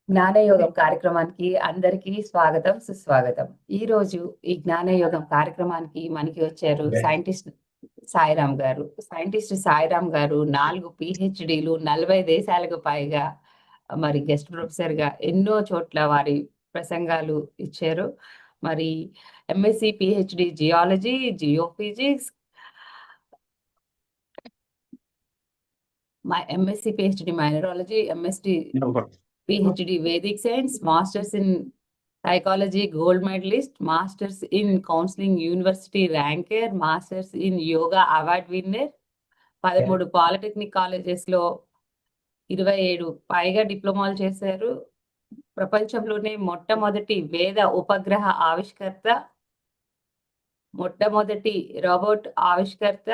జ్ఞానయోగం కార్యక్రమానికి అందరికీ స్వాగతం, సుస్వాగతం. ఈ రోజు ఈ జ్ఞానయోగం కార్యక్రమానికి మనకి వచ్చారు సైంటిస్ట్ సాయిరామ్ గారు. సైంటిస్ట్ సాయిరామ్ గారు 4 పిహెచ్డీలు, 40 దేశాలకు పైగా మరి గెస్ట్ ప్రొఫెసర్ గా ఎన్నో చోట్ల వారి ప్రసంగాలు ఇచ్చారు. మరి MSc PhD geology, geophysics, MSc PhD mineralogy, MSc PhD Vedic Science, Masters in Psychology Gold Medalist, Masters in Counseling University Ranker, Masters in Yoga Award Winner, 13 polytechnic colleges లో 27 పైగా డిప్లొమాలు చేశారు. ప్రపంచంలోనే మొట్టమొదటి వేద ఉపగ్రహ ఆవిష్కర్త, మొట్టమొదటి రోబోట్ ఆవిష్కర్త,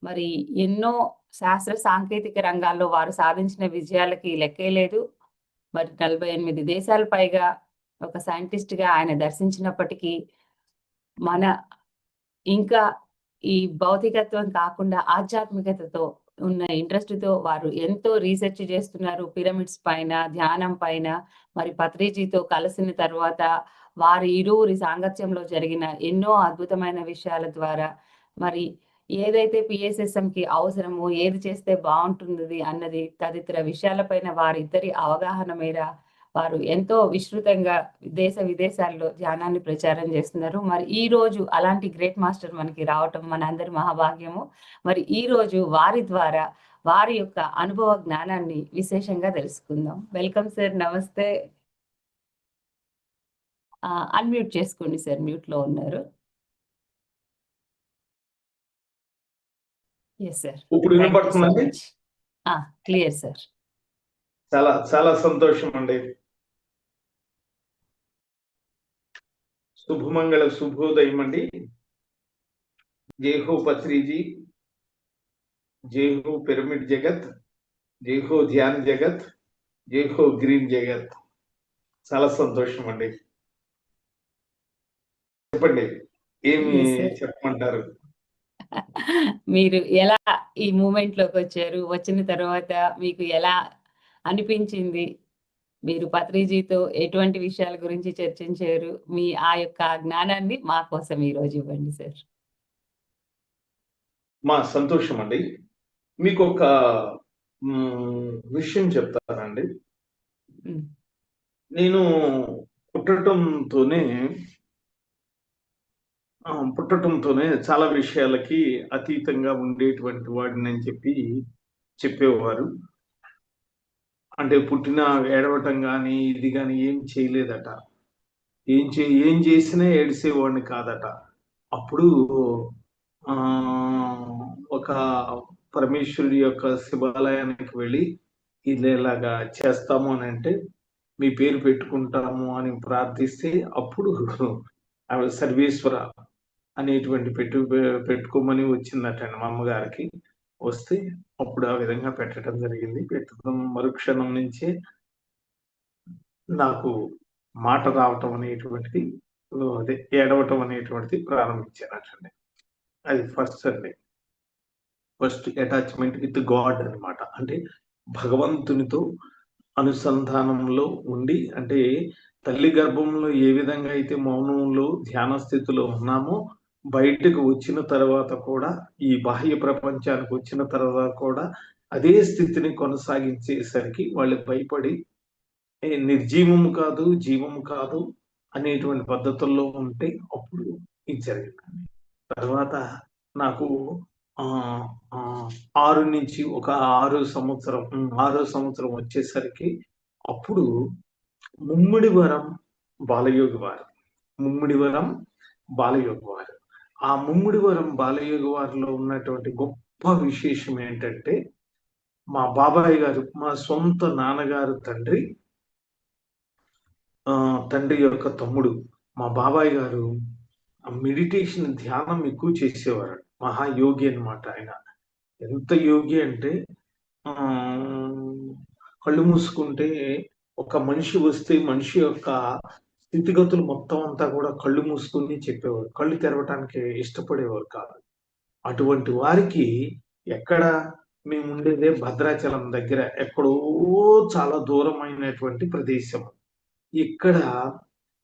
మరి ఎన్నో శాస్త్ర సాంకేతిక రంగాల్లో వారు సాధించిన విజయాలకి లెక్కే లేదు. మరి 48 దేశాల పైగా ఒక సైంటిస్ట్ గా ఆయన దర్శించినప్పటికీ మన ఇంకా ఈ భౌతికత్వం కాకుండా ఆధ్యాత్మికతతో ఉన్న ఇంట్రెస్ట్ తో వారు ఎంతో రీసెర్చ్ చేస్తున్నారు. పిరమిడ్స్ పైన, ధ్యానం పైన. మరి పత్రిజీతో కలిసిన తర్వాత వారి ఇరువురి సాంగత్యంలో జరిగిన ఎన్నో అద్భుతమైన విషయాల ద్వారా మరి ఏదైతే పిఎస్ఎస్ఎం కి అవసరమో, ఏది చేస్తే బాగుంటుంది అన్నది తదితర విషయాలపైన వారిద్దరి అవగాహన మేర వారు ఎంతో విస్తృతంగా దేశ విదేశాల్లో ధ్యానాన్ని ప్రచారం చేస్తున్నారు. మరి ఈ రోజు అలాంటి గ్రేట్ మాస్టర్ మనకి రావటం మనందరి మహాభాగ్యము. మరి ఈ రోజు వారి ద్వారా వారి యొక్క అనుభవ జ్ఞానాన్ని విశేషంగా తెలుసుకుందాం. వెల్కమ్ సార్, నమస్తే. అన్మ్యూట్ చేసుకోండి సార్, మ్యూట్ లో ఉన్నారు. ఎస్ సార్, ఇప్పుడు వినపడుతుందండి? Clear sir. చాలా చాలా సంతోషం అండి. శుభమంగళ శుభోదయం అండి. జై హో పత్రిజీ, జై హో పిరమిడ్ జగత్, జై హో ధ్యాన్ జగత్, జై హో గ్రీన్ జగత్. చాలా సంతోషం అండి. చెప్పండి, ఏమి చెప్పమంటారు? మీరు ఎలా ఈ మూమెంట్ లోకి వచ్చారు? వచ్చిన తర్వాత మీకు ఎలా అనిపించింది? మీరు పత్రిజీతో ఎటువంటి విషయాల గురించి చర్చించారు? మీ ఆ యొక్క జ్ఞానాన్ని మా కోసం ఈ రోజు ఇవ్వండి సార్. మా సంతోషం అండి. మీకు ఒక విషయం చెప్తానండి. నేను పుట్టడంతోనే చాలా విషయాలకి అతీతంగా ఉండేటువంటి వాడిని అని చెప్పేవారు. అంటే పుట్టిన ఏడవటం కానీ ఇది కానీ ఏం చేయలేదట. ఏం చేసినా ఏడిసేవాడిని కాదట. అప్పుడు ఒక పరమేశ్వరుడి యొక్క శివాలయానికి వెళ్ళి ఇలాగా చేస్తాము అని అంటే, మీ పేరు పెట్టుకుంటాము అని ప్రార్థిస్తే అప్పుడు ఆవిడ సర్వేశ్వర అనేటువంటి పెట్టుకోమని వచ్చిందట మా అమ్మగారికి. వస్తే అప్పుడు ఆ విధంగా పెట్టడం జరిగింది. పెట్టడం మరుక్షణం నుంచే నాకు మాట రావటం అనేటువంటిది, అదే ఏడవటం అనేటువంటిది ప్రారంభించానటండి. అది ఫస్ట్ అటాచ్మెంట్ విత్ గాడ్ అనమాట. అంటే భగవంతునితో అనుసంధానంలో ఉండి, అంటే తల్లి గర్భంలో ఏ విధంగా అయితే మౌనంలో ధ్యాన స్థితిలో ఉన్నామో, బయటకు వచ్చిన తర్వాత కూడా, ఈ బాహ్య ప్రపంచానికి వచ్చిన తర్వాత కూడా అదే స్థితిని కొనసాగించేసరికి వాళ్ళు భయపడి నిర్జీవము కాదు, జీవము కాదు అనేటువంటి పద్ధతుల్లో ఉంటే అప్పుడు ఇది జరిగింది. తర్వాత నాకు 6 నుంచి ఒక 6 సంవత్సరం వచ్చేసరికి అప్పుడు ముమ్మిడివరం బాలయోగి వారు ఆ ముమ్మిడివరం బాలయోగి వారిలో ఉన్నటువంటి గొప్ప విశేషం ఏంటంటే, మా బాబాయ్ గారు, మా సొంత నాన్నగారు తండ్రి యొక్క తమ్ముడు, మా బాబాయ్ గారు మెడిటేషన్, ధ్యానం ఎక్కువ చేసేవారు. మహాయోగి అన్నమాట ఆయన. ఎంత యోగి అంటే, కళ్ళు మూసుకుంటే ఒక మనిషి వస్తే మనిషి యొక్క స్థితిగతులు మొత్తం అంతా కూడా కళ్ళు మూసుకుని చెప్పేవారు. కళ్ళు తెరవటానికి ఇష్టపడేవారు కాదు. అటువంటి వారికి ఎక్కడ మేము ఉండేదే భద్రాచలం దగ్గర, ఎక్కడో చాలా దూరమైనటువంటి ప్రదేశం. ఇక్కడ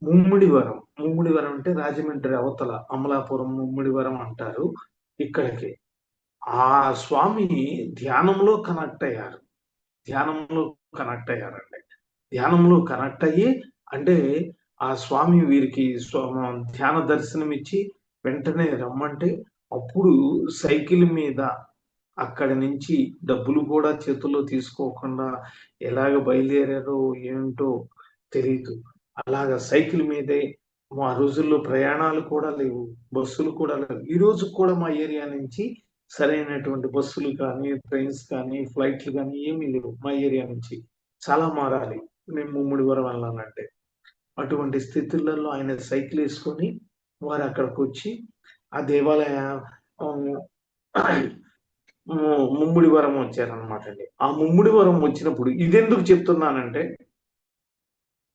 ముమ్మిడివరం అంటే రాజమండ్రి అవతల అమలాపురం ముమ్మిడివరం అంటారు. ఇక్కడికి ఆ స్వామి ధ్యానంలో కనెక్ట్ అయ్యారు. ధ్యానంలో కనెక్ట్ అయ్యారండి. ధ్యానంలో కనెక్ట్ అయ్యి, అంటే ఆ స్వామి వీరికి ధ్యాన దర్శనం ఇచ్చి వెంటనే రమ్మంటే, అప్పుడు సైకిల్ మీద అక్కడి నుంచి డబ్బులు కూడా చేతుల్లో తీసుకోకుండా ఎలాగ బయలుదేరారో ఏంటో తెలియదు. అలాగ సైకిల్ మీదే, ఆ రోజుల్లో ప్రయాణాలు కూడా లేవు, బస్సులు కూడా లేవు. ఈ రోజు కూడా మా ఏరియా నుంచి సరైనటువంటి బస్సులు కానీ, ట్రైన్స్ కానీ, ఫ్లైట్లు కానీ ఏమీ లేవు. మా ఏరియా నుంచి చాలా మారాలి మేము ముమ్మిడివరం వెళ్ళాలంటే. అటువంటి స్థితులలో ఆయన సైకిల్ వేసుకొని వారు అక్కడికి వచ్చి ఆ దేవాలయ ముమ్మిడివరం వచ్చారనమాట అండి. ఆ ముమ్మిడివరం వచ్చినప్పుడు ఇదెందుకు చెప్తున్నానంటే,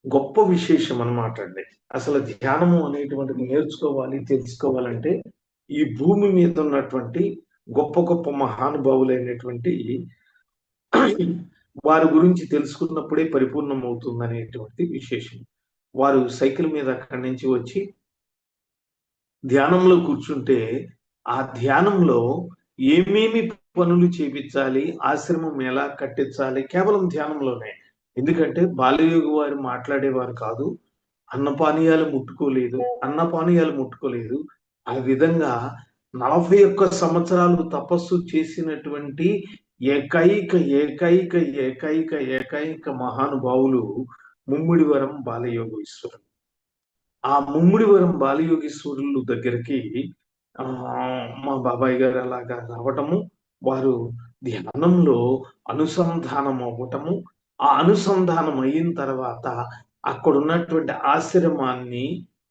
గొప్ప విశేషం అనమాట అండి. అసలు ధ్యానము అనేటువంటిది నేర్చుకోవాలి, తెలుసుకోవాలంటే ఈ భూమి మీద ఉన్నటువంటి గొప్ప గొప్ప మహానుభావులైనటువంటి వారి గురించి తెలుసుకున్నప్పుడే పరిపూర్ణం అవుతుంది అనేటువంటి విశేషం. వారు సైకిల్ మీద అక్కడి నుంచి వచ్చి ధ్యానంలో కూర్చుంటే, ఆ ధ్యానంలో ఏమేమి పనులు చేపించాలి, ఆశ్రమం ఎలా కట్టించాలి, కేవలం ధ్యానంలోనే. ఎందుకంటే బాలయోగి వారు మాట్లాడేవారు కాదు, అన్నపానీయాలు ముట్టుకోలేదు. ఆ విధంగా 41 సంవత్సరాలు తపస్సు చేసినటువంటి ఏకైక ఏకైక ఏకైక ఏకైక మహానుభావులు ముమ్మిడివరం బాలయోగేశ్వరులు. ఆ ముమ్మిడివరం బాలయోగేశ్వరులు దగ్గరికి మా బాబాయ్ గారు అలాగా రావటము, వారు ధ్యానంలో అనుసంధానం అవ్వటము, ఆ అనుసంధానం అయిన తర్వాత అక్కడ ఉన్నటువంటి ఆశ్రమాన్ని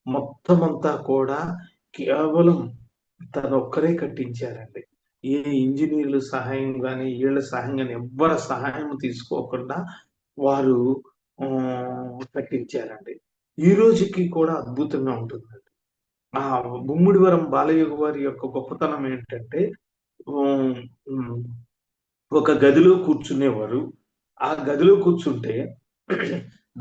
మొత్తం అంతా కూడా కేవలం తనొక్కరే కట్టించారండి. ఏ ఇంజనీర్ల సహాయం కానీ, వీళ్ళ సహాయం కానీ, ఎవ్వరి సహాయం తీసుకోకుండా వారు కట్టించారండి. ఈ రోజుకి కూడా అద్భుతంగా ఉంటుందండి. ఆ ముమ్మిడివరం బాలయోగి వారి యొక్క గొప్పతనం ఏంటంటే, ఒక గదిలో కూర్చునేవారు. ఆ గదిలో కూర్చుంటే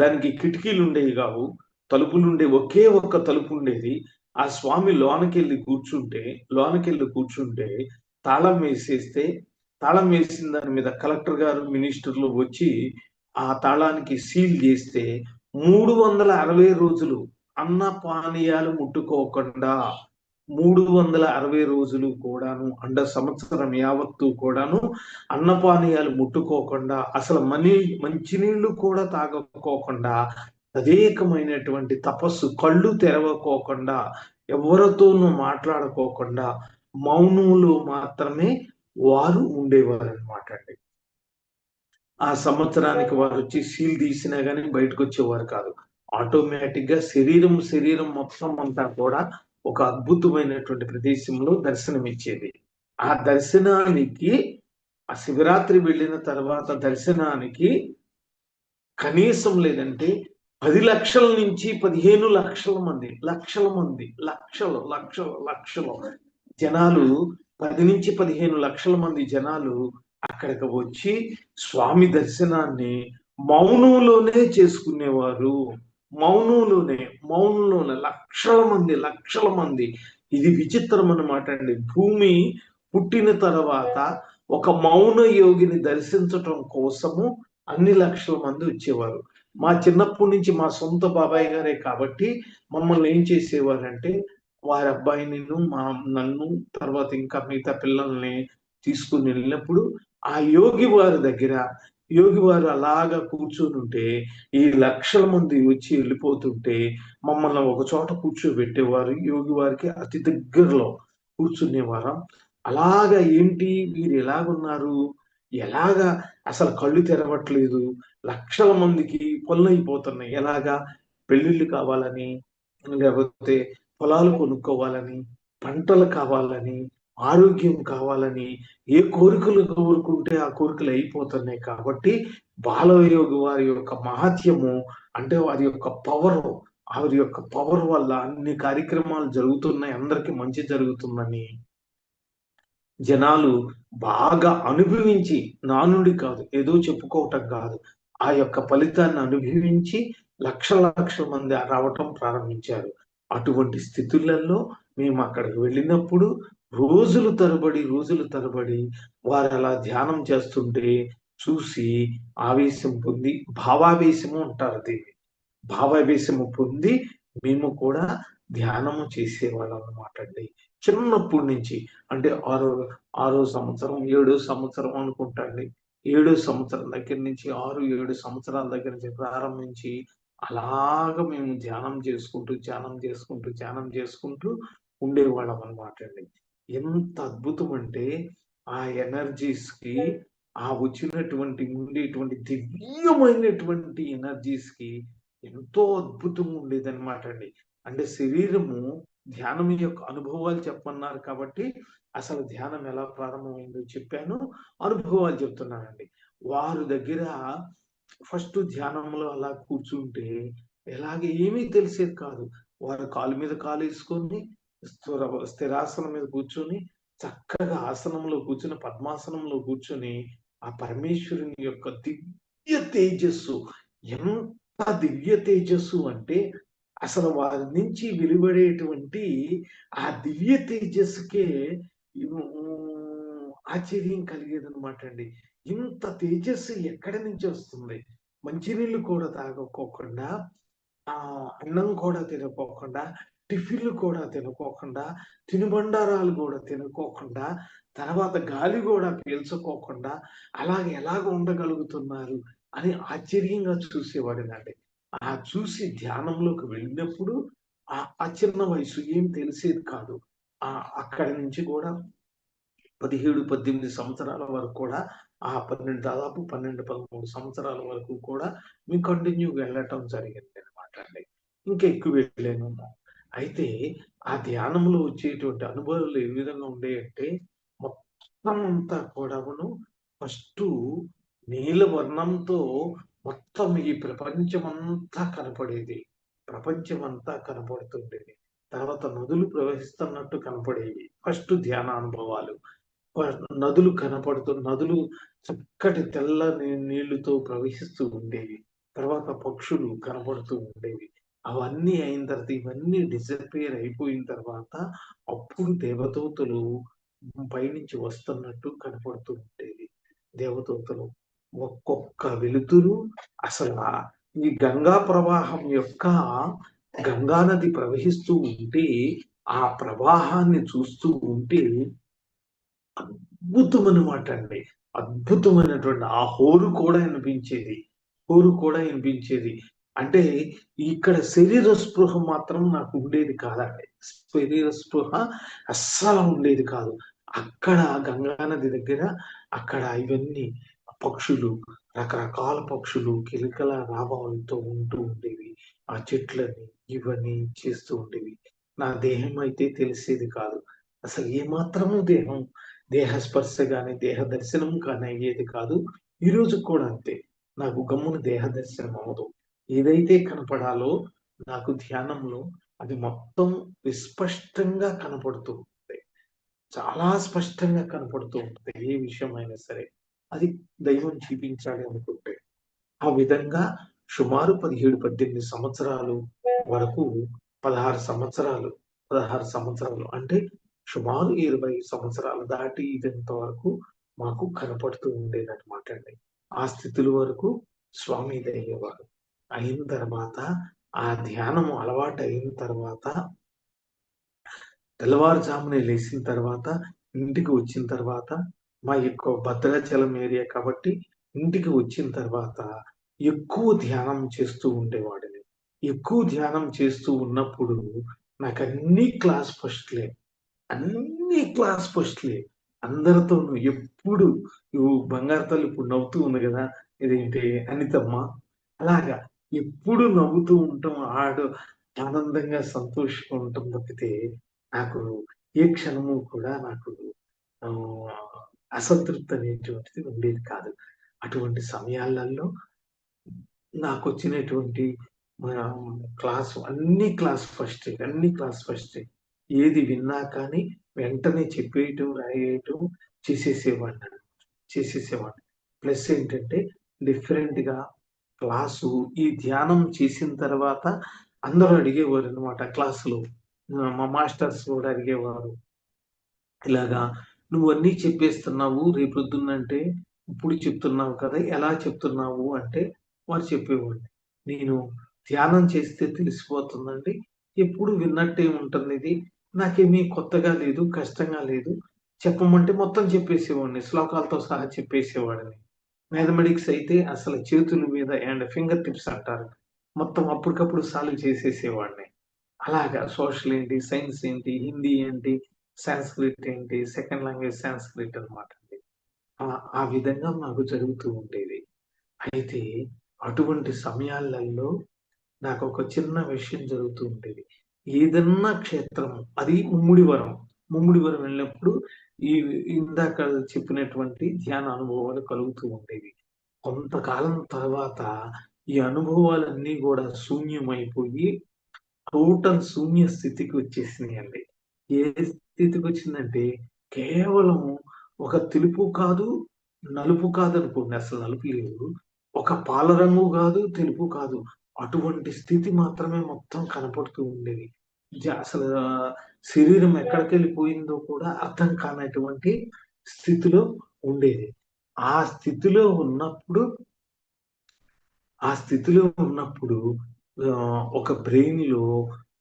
దానికి కిటికీలు ఉండేవి కావు, తలుపులుండే, ఒకే ఒక్క తలుపు ఉండేది. ఆ స్వామి లోనకెళ్ళి కూర్చుంటే తాళం వేసిన దాని మీద కలెక్టర్ గారు, మినిస్టర్లు వచ్చి ఆ తాళానికి సీల్ చేస్తే 360 రోజులు అన్న పానీయాలు ముట్టుకోకుండా, 360 రోజులు కూడాను, సంవత్సరం యావత్తు కూడాను అన్నపానీయాలు ముట్టుకోకుండా, అసలు మంచినీళ్లు కూడా తాగకోకుండా, తదేకమైనటువంటి తపస్సు, కళ్ళు తెరవకోకుండా, ఎవరితోనూ మాట్లాడుకోకుండా మౌనంలో మాత్రమే వారు ఉండేవారు అనమాట అండి. ఆ సంవత్సరానికి వారు వచ్చి సీల్ తీసినా కానీ బయటకు వచ్చేవారు కాదు. ఆటోమేటిక్ గా శరీరం మొత్తం అంతా కూడా ఒక అద్భుతమైనటువంటి ప్రదేశంలో దర్శనమిచ్చేది. ఆ దర్శనానికి, ఆ శివరాత్రి వెళ్ళిన తర్వాత దర్శనానికి కనీసం లేదంటే 10 లక్షల నుంచి 15 లక్షల మంది జనాలు, 10 నుంచి 15 లక్షల మంది జనాలు అక్కడికి వచ్చి స్వామి దర్శనాన్ని మౌనంలోనే చేసుకునేవారు. మౌనంలోనే లక్షల మంది. ఇది విచిత్రం అన్నమాట అండి. భూమి పుట్టిన తర్వాత ఒక మౌన యోగిని దర్శించటం కోసము అన్ని లక్షల మంది వచ్చేవారు. మా చిన్నప్పటి నుంచి మా సొంత బాబాయ్ గారే కాబట్టి మమ్మల్ని ఏం చేసేవారంటే, వారి అబ్బాయిని, నన్ను, తర్వాత ఇంకా మిగతా పిల్లల్ని తీసుకుని వెళ్ళినప్పుడు ఆ యోగి వారు అలాగా కూర్చొని ఉంటే, ఈ లక్షల మంది వచ్చి వెళ్ళిపోతుంటే మమ్మల్ని ఒక చోట కూర్చోబెట్టేవారు. యోగి వారికి అతి దగ్గరలో కూర్చునేవారం. అలాగా ఏంటి వీరు ఎలాగున్నారు, ఎలాగా అసలు కళ్ళు తెరవట్లేదు, లక్షల మందికి పనులు అయిపోతున్నాయి, ఎలాగా పెళ్లిళ్ళు కావాలని, లేకపోతే పొలాలు కొనుక్కోవాలని, పంటలు కావాలని, ఆరోగ్యం కావాలని, ఏ కోరికలు కోరుకుంటే ఆ కోరికలు అయిపోతున్నాయి. కాబట్టి బాలయోగి వారి యొక్క మహత్యము, అంటే వారి యొక్క పవర్ వల్ల అన్ని కార్యక్రమాలు జరుగుతున్నాయి, అందరికి మంచి జరుగుతుందని జనాలు బాగా అనుభవించి, నానుడి కాదు, ఏదో చెప్పుకోవటం కాదు, ఆ యొక్క ఫలితాన్ని అనుభవించి లక్షల లక్షల మంది రావటం ప్రారంభించారు. అటువంటి స్థితులలో మేము అక్కడికి వెళ్ళినప్పుడు రోజులు తరబడి వారు అలా ధ్యానం చేస్తుంటే చూసి ఆవేశం పొంది, భావావేశము అంటారు దీన్ని. భావావేశము పొంది మేము కూడా ధ్యానము చేసేవాళ్ళం అన్నమాట అండి. చిన్నప్పటి నుంచి అంటే ఆరో సంవత్సరం, ఏడో సంవత్సరం అనుకుంటా అండి. ఏడో సంవత్సరం దగ్గర నుంచి 6, 7 సంవత్సరాల దగ్గర నుంచి ప్రారంభించి అలాగ మేము ధ్యానం చేసుకుంటూ ఉండేవాళ్ళం అన్నమాట అండి. ఎంత అద్భుతం అంటే ఆ ఎనర్జీస్‌కి ఉండేటువంటి దివ్యమైనటువంటి ఎనర్జీస్‌కి ఎంతో అద్భుతంగా ఉండేదన్నమాట అండి. అంటే శరీరము ధ్యానం యొక్క అనుభవాలు చెప్పమన్నారు కాబట్టి అసలు ధ్యానం ఎలా ప్రారంభమైందో చెప్పాను. అనుభవాలు చెప్తున్నానండి. వారి దగ్గర ఫస్ట్ ధ్యానంలో అలా కూర్చుంటే ఏమీ తెలిసేది కాదు. వారు కాలు మీద కాలేసుకొని స్థిరాసనం మీద కూర్చొని చక్కగా ఆసనంలో కూర్చొని పద్మాసనంలో కూర్చొని ఆ పరమేశ్వరుని యొక్క దివ్య తేజస్సు, ఎంత దివ్య తేజస్సు అంటే అసలు వారి నుంచి వెలువడేటువంటి ఆ దివ్య తేజస్సుకే ఆశ్చర్యం కలిగేదనమాట అండి. ఇంత తేజస్సు ఎక్కడి నుంచి వస్తుంది? మంచినీళ్ళు కూడా తాగకోకుండా, అన్నం కూడా తినకోకుండా, టిఫిన్‌లు కూడా తినకోకుండా, తినుబండారాలు కూడా తినకోకుండా, తర్వాత గాలి కూడా పీల్చుకోకుండా ఎలాగ ఉండగలుగుతున్నారు అని ఆశ్చర్యంగా చూసేవాడినండి. చూసి ధ్యానంలోకి వెళ్ళినప్పుడు ఆ చిన్న వయసు ఏం తెలిసేది కాదు. అక్కడి నుంచి కూడా 17, 18 సంవత్సరాల వరకు కూడా దాదాపు 12, 13 సంవత్సరాల వరకు కూడా మేము కంటిన్యూగా వెళ్ళటం జరిగిందనమాట అండి. ఇంకా ఎక్కువ వెళ్ళాను. అయితే ఆ ధ్యానంలో వచ్చేటువంటి అనుభవాలు ఏ విధంగా ఉండేయంటే మొత్తం అంతా కూడాను ఫస్టు నీలవర్ణంతో మొత్తం ఈ ప్రపంచమంతా కనపడేది. ప్రపంచమంతా కనపడుతుండేది. తర్వాత నదులు ప్రవహిస్తున్నట్టు కనపడేవి. ఫస్ట్ ధ్యాన అనుభవాలు. నదులు చక్కటి తెల్లని నీళ్లతో ప్రవహిస్తూ ఉండేవి. తర్వాత పక్షులు కనపడుతూ ఉండేవి. అవన్నీ అయిన తర్వాత ఇవన్నీ డిసపియర్ అయిపోయిన తర్వాత అప్పుడు దేవదూతలు పైనుంచి వస్తున్నట్టు కనపడుతూ ఉండేది. దేవదూతలు ఒక్కొక్క వెలుతురు అసలు ఈ గంగా ప్రవాహం యొక్క గంగా నది ప్రవహిస్తూ ఉంటే ఆ ప్రవాహాన్ని చూస్తూ ఉంటే అద్భుతమనమాట అండి. అద్భుతమైనటువంటి ఆ హోరు కూడా వినిపించేది. అంటే ఇక్కడ శరీర స్పృహ మాత్రం నాకు ఉండేది కాదండి. శరీర స్పృహ అస్సలు ఉండేది కాదు. అక్కడ గంగా నది దగ్గర అక్కడ ఇవన్నీ పక్షులు, రకరకాల పక్షులు కిలకల రావాలతో ఉంటూ ఉండేవి. ఆ చెట్లని ఇవన్నీ చేస్తూ ఉండేవి. నా దేహం అయితే తెలిసేది కాదు. అసలు ఏమాత్రము దేహ స్పర్శ గాని, దేహ దర్శనం కానీ అయ్యేది కాదు. ఈ రోజు కూడా అంతే. నాకు గమ్మున దేహ దర్శనం అవ్వదు. ఏదైతే కనపడాలో నాకు ధ్యానంలో అది మొత్తం విస్పష్టంగా కనపడుతూ ఉంటుంది. చాలా స్పష్టంగా కనపడుతూ ఉంటుంది. ఏ విషయమైనా సరే. అది దైవం చూపించాలి అనుకుంటే. ఆ విధంగా సుమారు 17, 18 సంవత్సరాలు వరకు 16 సంవత్సరాలు 16 సంవత్సరాలు అంటే సుమారు 20 సంవత్సరాలు దాటి ఇదంత వరకు మాకు కనపడుతూ ఉండేదన్నమాట అండి. ఆ స్థితుల వరకు స్వామి ఇదయ్యేవారు. అయిన తర్వాత ఆ ధ్యానము అలవాటు అయిన తర్వాత తెల్లవారుజామునే లేసిన తర్వాత ఇంటికి వచ్చిన తర్వాత మా యొక్క భద్రాచలం ఏరియా కాబట్టి ఇంటికి వచ్చిన తర్వాత ఎక్కువ ధ్యానం చేస్తూ ఉండేవాడిని. ఎక్కువ ధ్యానం చేస్తూ ఉన్నప్పుడు నాకు అన్ని క్లాస్ ఫస్ట్‌లే. అన్ని క్లాస్ ఫస్ట్‌లే. అందరితోను ఎప్పుడు బంగారు తల్లి ఇప్పుడు నవ్వుతూ ఉంది గదా! ఇదేంటి అనితమ్మ. అలాగా ఎప్పుడు నవ్వుతూ ఉండటం, ఆనందంగా సంతోషంగా ఉండటం తప్పితే నాకు ఏ క్షణము కూడా నాకు ఆహ్, అసంతృప్తి అనేటువంటిది ఉండేది కాదు. అటువంటి సమయాలలో నాకొచ్చినటువంటి క్లాస్ అన్ని క్లాస్ ఫస్టే. ఏది విన్నా కానీ వెంటనే చెప్పేయటం, రాయేయటం చేసేసేవాడిని. ప్లస్ ఏంటంటే డిఫరెంట్‌గా క్లాసు ఈ ధ్యానం చేసిన తర్వాత అందరూ అడిగేవారనమాట క్లాస్‌లో. మా మాస్టర్స్ కూడా అడిగేవారు. ఇలాగా నువ్వన్నీ చెప్పేస్తున్నావు రేపొద్దున్నంటే ఇప్పుడు చెప్తున్నావు కదా! ఎలా చెప్తున్నావు అంటే వారు చెప్పేవాళ్ళు. నేను ధ్యానం చేస్తే తెలిసిపోతుందండి. ఎప్పుడు విన్నట్టే ఉంటుందిది. నాకేమీ కొత్తగా లేదు, కష్టంగా లేదు. చెప్పమంటే మొత్తం చెప్పేసేవాడిని. శ్లోకాలతో సహా చెప్పేసేవాడిని. మ్యాథమెటిక్స్ అయితే అసలు చేతుల మీద అండ్ ఫింగర్ టిప్స్ అంటారు. మొత్తం అప్పటికప్పుడు సాల్వ్ చేసేసేవాడిని. అలాగా సోషల్ ఏంటి, సైన్స్ ఏంటి, హిందీ ఏంటి, సాంస్క్రిట్ ఏంటి, సెకండ్ లాంగ్వేజ్ సాంస్క్రిట్ అన్నమాట అండి. ఆ విధంగా మాకు జరుగుతూ ఉండేది. అయితే అటువంటి సమయాలలో నాకొక చిన్న విషయం జరుగుతూ ఉండేది. ఏదన్నా క్షేత్రం అది ముమ్మిడివరం. ముమ్మిడివరం వెళ్ళినప్పుడు ఈ ఇందాక చెప్పినటువంటి ధ్యాన అనుభవాలు కలుగుతూ ఉండేవి. కొంతకాలం తర్వాత ఈ అనుభవాలన్నీ గూడా శూన్యమైపోయి టోటల్ శూన్య స్థితికి వచ్చేసినాయండి. ఏ స్థితికొచ్చిందంటే, కేవలం ఒక తెలుపు కాదు, నలుపు కాదనుకోండి. అసలు నలుపు లేదు. ఒక పాల రంగు గాదు, తెలుపు కాదు. అటువంటి స్థితి మాత్రమే మొత్తం కనపడుతూ ఉండేది. అసలు శరీరం ఎక్కడికెళ్ళిపోయిందో కూడా అర్థం కానటువంటి స్థితిలో ఉండేది. ఆ స్థితిలో ఉన్నప్పుడు ఆ స్థితిలో ఉన్నప్పుడు ఒక బ్రెయిన్‌లో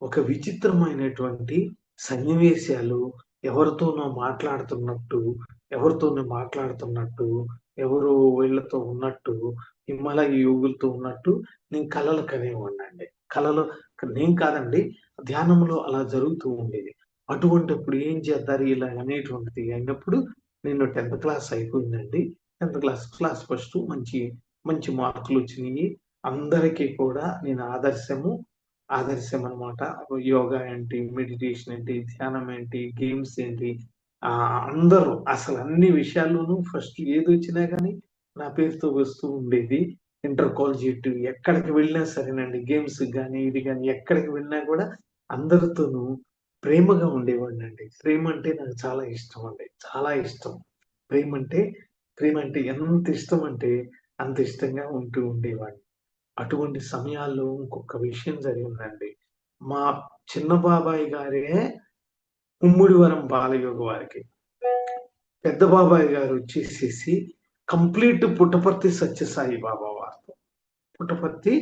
ఒక విచిత్రమైనటువంటి సన్నివేశాలు మాట్లాడుతున్నట్టు, ఎవరితోనో మాట్లాడుతున్నట్టు, ఎవరో వీళ్ళతో ఉన్నట్టు, హిమాలయ యోగులతో ఉన్నట్టు నేను కలలు కనేవాడినండి. కలలో నేను కాదండి, ధ్యానంలో అలా జరుగుతూ ఉండేది. అటువంటప్పుడు ఏం చేద్దారు ఇలా అనేటువంటిది అయినప్పుడు నేను 10థ్ క్లాస్ అయిపోయిందండి. 10థ్ క్లాస్ ఫస్ట్ మంచి మంచి మార్కులొచ్చినియి. అందరికీ కూడా నేను ఆదర్శం అన్నమాట. యోగా ఏంటి, మెడిటేషన్ ఏంటి, ధ్యానం ఏంటి, గేమ్స్ ఏంటి అందరూ అసలు అన్ని విషయాల్లోనూ ఫస్ట్ ఏదొచ్చినా గానీ నా పేరుతో వస్తూ ఉండేది. ఇంటర్ కాలేజియేట్ ఎక్కడికి వెళ్ళినా సరేనండి, గేమ్స్‌కి గానీ, ఇది గానీ ఎక్కడికి వెళ్ళినా గూడా అందరితోనూ ప్రేమగా ఉండేవాడినండి. ప్రేమ అంటే నాకు చాలా ఇష్టమండి. చాలా ఇష్టం. ప్రేమంటే, ప్రేమంటే ఎంత ఇష్టమంటే అంత ఇష్టంగా ఉంటూ ఉండేవాడిని. అటువంటి సమయాల్లో ఇంకొక విషయం జరిగిందండి. మా చిన్న బాబాయ్ గారే ముమ్మిడివరం బాలయోగి వారికి. పెద్ద బాబాయ్ గారొచ్చేసేసి కంప్లీట్ పుట్టపర్తి సత్యసాయి బాబా వారితో. పుట్టపర్తి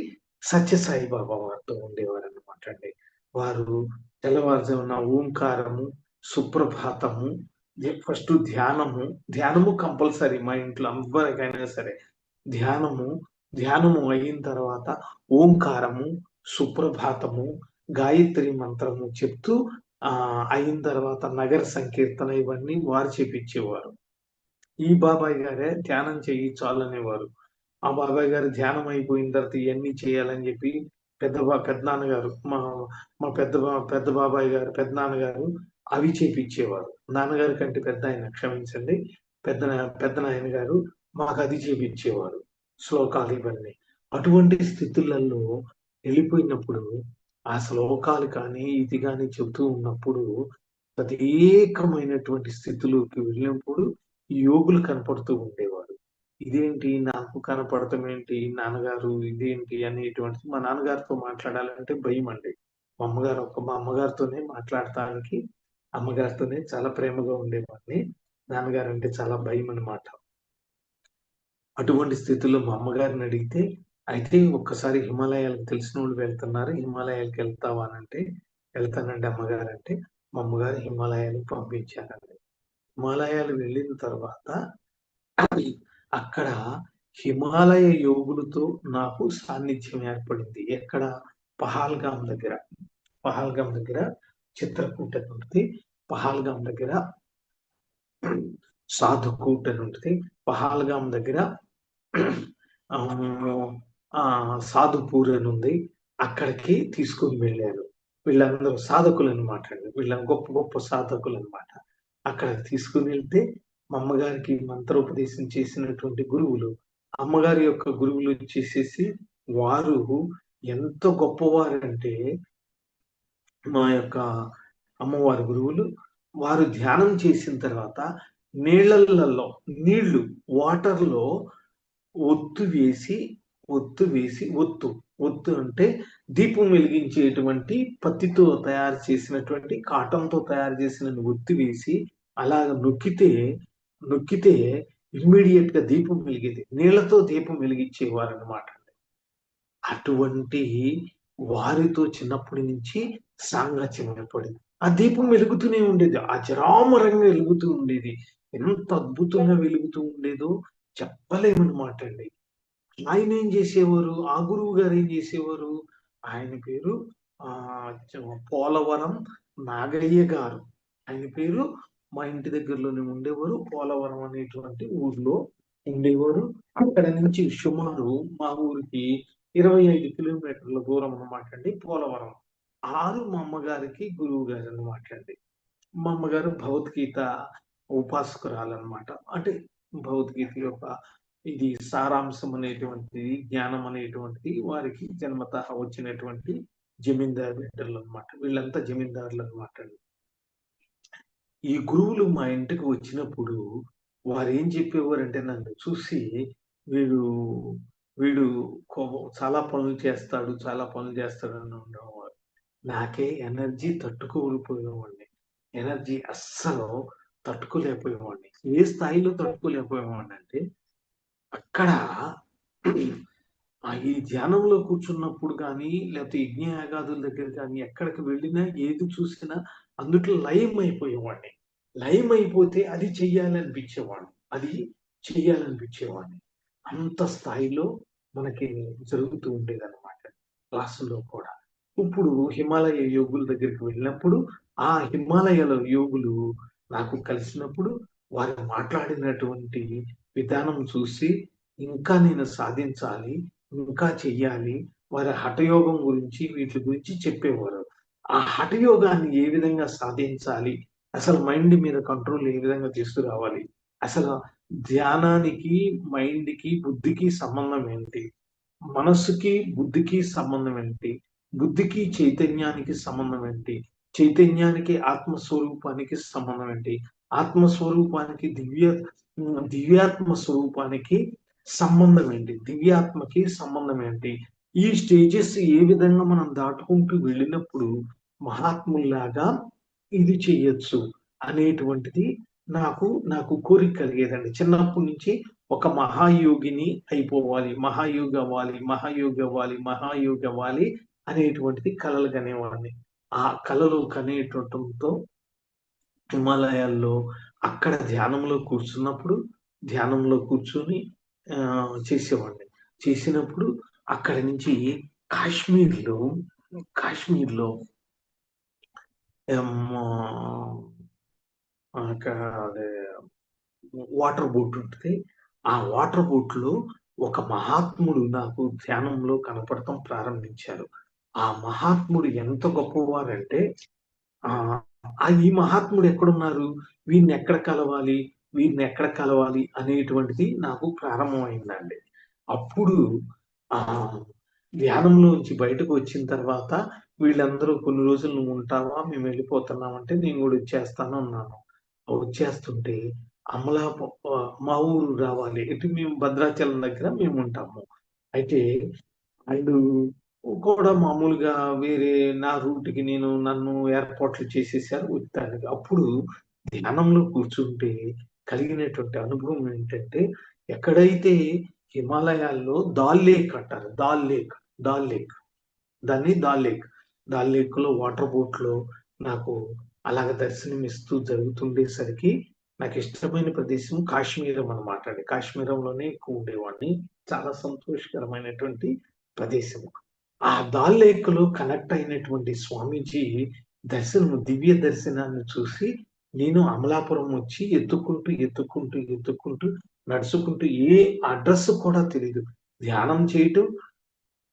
సత్యసాయి బాబా వారితో ఉండేవారన్నమాట అండి. వారు తెల్లవారుజామున ఓంకారము, సుప్రభాతము, ఫస్ట్ ధ్యానము కంపల్సరీ మా ఇంట్లో ఎవ్వరికైనా సరే. ధ్యానము, ధ్యానము అయిన తర్వాత ఓంకారము, సుప్రభాతము, గాయత్రి మంత్రము చెప్తూ అయిన తర్వాత నగర సంకీర్తన ఇవన్నీ వారు చేపిచ్చేవారు. ఈ బాబాయ్ గారే ధ్యానం చెయ్యి చాలనేవారు. ఆ బాబాయ్ గారు ధ్యానం అయిపోయిన తర్వాత ఇయన్నీ చేయాలని జెప్పి పెద్దనాన్నగారు మా పెద్ద బాబాయ్ గారు, పెద్దనాన్నగారు అవి చేపిచ్చేవారు. నాన్నగారి కంటే పెద్దాయన క్షమించండి. పెద్దనాయన గారు మాకది చేపిచ్చేవారు. శ్లోకాలు ఇవన్నీ. అటువంటి స్థితులలో ఎళ్ళిపోయినప్పుడు ఆ శ్లోకాలు కానీ, ఇది గాని చెబుతూ ఉన్నప్పుడు ప్రత్యేకమైనటువంటి స్థితిలోకి వెళ్ళినప్పుడు యోగులు కనపడుతూ ఉండేవారు. ఇదేంటి నాకు కనపడటం ఏంటి నాన్నగారు ఇదేంటి అనేటువంటిది మా నాన్నగారితో మాట్లాడాలంటే భయమండి. మా అమ్మగారితోనే మాట్లాడటానికి అమ్మగారితోనే చాలా ప్రేమగా ఉండేవాడిని. నాన్నగారంటే చాలా భయమనమాట. అటువంటి స్థితిలో మా అమ్మగారిని అడిగితే, అయితే ఒక్కసారి హిమాలయాలకు తెలిసినోళ్ళు వెళ్తున్నారు. హిమాలయాలకి వెళ్తావా అనంటే, వెళ్తానండి అమ్మగారంటే, మా అమ్మగారు హిమాలయాలకు పంపించారండి. హిమాలయాలు వెళ్ళిన తర్వాత అక్కడ హిమాలయ యోగులతో నాకు సాన్నిధ్యం ఏర్పడింది. ఎక్కడ? పహల్గాం దగ్గర. పహల్గాం దగ్గర చిత్రకూట అని ఉంటది. పహల్గాం దగ్గర సాధుకూట్ అని ఉంటది. పహల్గాం దగ్గర సాధుపూర్ అని ఉంది. అక్కడికి తీసుకొని వెళ్ళారు. వీళ్ళందరూ సాధకులనమాట అండి. వీళ్ళ గొప్ప గొప్ప సాధకులనమాట. అక్కడికి తీసుకొని వెళ్తే మా అమ్మగారికి మంత్రోపదేశం చేసినటువంటి గురువులు, అమ్మగారి యొక్క గురువులు వచ్చేసేసి వారు ఎంత గొప్పవారంటే మా యొక్క అమ్మవారి గురువులు వారు ధ్యానం చేసిన తర్వాత నీళ్ళల్లో నీళ్లు వాటర్లో ఒత్తు వేసి ఒత్తు అంటే దీపం వెలిగించేటువంటి పత్తితో తయారు చేసినటువంటి కాటన్తో తయారు చేసిన ఒత్తి వేసి అలాగ నొక్కితే ఇమ్మీడియట్ గా దీపం వెలిగేది. నీళ్లతో దీపం వెలిగించేవారు అనమాట. అటువంటి వారితో చిన్నప్పటి నుంచి సాంగత్యం ఏర్పడింది. ఆ దీపం వెలుగుతూనే ఉండేది, అజరామరంగా వెలుగుతూ ఉండేది. ఎంత అద్భుతంగా వెలుగుతూ ఉండేదో చెప్పలేమన్నమాట అండి. ఆయన ఏం చేసేవారు, ఆ గురువు గారు ఏం చేసేవారు, ఆయన పేరు పోలవరం నాగయ్య గారు. ఆయన పేరు మా ఇంటి దగ్గరలోనే ఉండేవారు. పోలవరం అనేటువంటి ఊర్లో ఉండేవారు. అక్కడ నుంచి సుమారు మా ఊరికి 25 కిలోమీటర్ల దూరం అన్నమాట అండి పోలవరం. మా అమ్మగారికి గురువు గారు అన్నమాట అండి. మా అమ్మగారు భగవద్గీత ఉపాసకురాలన్నమాట. అంటే భగవద్గీత యొక్క ఇది సారాంశం అనేటువంటిది, జ్ఞానం అనేటువంటిది వారికి జన్మతః వచ్చినటువంటి జమీందారు బిడ్డలు అనమాట. వీళ్ళంతా జమీందారులు అనమాట అండి. ఈ గురువులు మా ఇంటికి వచ్చినప్పుడు వారు ఏం చెప్పేవారంటే, నన్ను చూసి వీడు వీడు చాలా పనులు చేస్తాడు అని ఉండేవారు. నాకే ఎనర్జీ తట్టుకోలేకపోయేవాడిని. ఎనర్జీ అస్సలు తట్టుకోలేకపోయేవాడిని. ఏ స్థాయిలో తట్టుకోలేకపోయేవాడిని అంటే, అక్కడ ఈ ధ్యానంలో కూర్చున్నప్పుడు కానీ, లేకపోతే యజ్ఞయాగాదుల దగ్గర కానీ, ఎక్కడికి వెళ్ళినా ఏది చూసినా అందుట్లో లయం అయిపోయేవాడిని. లయం అయిపోతే అది చెయ్యాలనిపించేవాడిని. అంత స్థాయిలో మనకి జరుగుతూ ఉండేదన్నమాట క్లాసుల్లో కూడా. ఇప్పుడు హిమాలయ యోగుల దగ్గరికి వెళ్ళినప్పుడు ఆ హిమాలయాల యోగులు నాకు కలిసినప్పుడు వారు మాట్లాడినటువంటి విధానం చూసి ఇంకా నేను సాధించాలి, ఇంకా చెయ్యాలి. వారి హఠయోగం గురించి వీటి గురించి చెప్పేవారు. ఆ హఠయోగాన్ని ఏ విధంగా సాధించాలి, అసలు మైండ్ మీద కంట్రోల్ ఏ విధంగా తీసుకురావాలి, అసలు ధ్యానానికి మైండ్కి బుద్ధికి సంబంధం ఏంటి, మనస్సుకి బుద్ధికి సంబంధం ఏంటి, బుద్ధికి చైతన్యానికి సంబంధం ఏంటి, చైతన్యానికి ఆత్మస్వరూపానికి సంబంధం ఏంటి, ఆత్మస్వరూపానికి దివ్యాత్మ స్వరూపానికి సంబంధం ఏంటి, దివ్యాత్మకి సంబంధం ఏంటి, ఈ స్టేజెస్ ఏ విధంగా మనం దాటుకుంటూ వెళ్ళినప్పుడు మహాత్ముల్లాగా ఇది చెయ్యొచ్చు అనేటువంటిది నాకు కోరిక కలిగేదండి. చిన్నప్పటి నుంచి ఒక మహాయోగిని అయిపోవాలి, మహాయోగి అవ్వాలి అనేటువంటిది కలలు కనేవాడిని. ఆ కలలు కనేటంతో హిమాలయాల్లో అక్కడ ధ్యానంలో కూర్చొని చేసేవాడిని. చేసినప్పుడు అక్కడి నుంచి కాశ్మీర్లో అదే వాటర్ బోట్ ఉంటుంది. ఆ వాటర్ బోట్ లో ఒక మహాత్ముడు నాకు ధ్యానంలో కనపడటం ప్రారంభించారు. ఆ మహాత్ముడు ఎంత గొప్పవారంటే, ఈ మహాత్ముడు ఎక్కడున్నారు, వీరిని ఎక్కడ కలవాలి అనేటువంటిది నాకు ప్రారంభమైందండి. అప్పుడు ధ్యానంలోంచి బయటకు వచ్చిన తర్వాత వీళ్ళందరూ కొన్ని రోజులు నువ్వు ఉంటావా, మేము వెళ్ళిపోతున్నామంటే నేను కూడా వచ్చేస్తాను అన్నాను. వచ్చేస్తుంటే మా ఊరు రావాలి, ఇటు మేము భద్రాచలం దగ్గర మేము ఉంటాము. అయితే వాళ్ళు కూడా మామూలుగా వేరే నా రూట్కి నన్ను ఏర్పాట్లు చేసేసారు వచ్చడానికి. అప్పుడు ధ్యానంలో కూర్చుంటే కలిగినటువంటి అనుభవం ఏంటంటే, ఎక్కడైతే హిమాలయాల్లో దాల్ లేక్ అంటారు, దాల్ లేక్ లో వాటర్ బోట్ లో నాకు అలాగ దర్శనం ఇస్తూ జరుగుతుండేసరికి నాకు ఇష్టమైన ప్రదేశం కాశ్మీరం అనమాట అండి. కాశ్మీరంలోనే ఎక్కువ ఉండేవాడిని. చాలా సంతోషకరమైనటువంటి ప్రదేశం. ఆ దాల్ లేక్ లో కనెక్ట్ అయినటువంటి స్వామీజీ దివ్య దర్శనాన్ని చూసి నేను అమలాపురం వచ్చి ఎత్తుకుంటూ నడుచుకుంటూ ఏ అడ్రస్ కూడా తెలియదు, ధ్యానం చేయటం,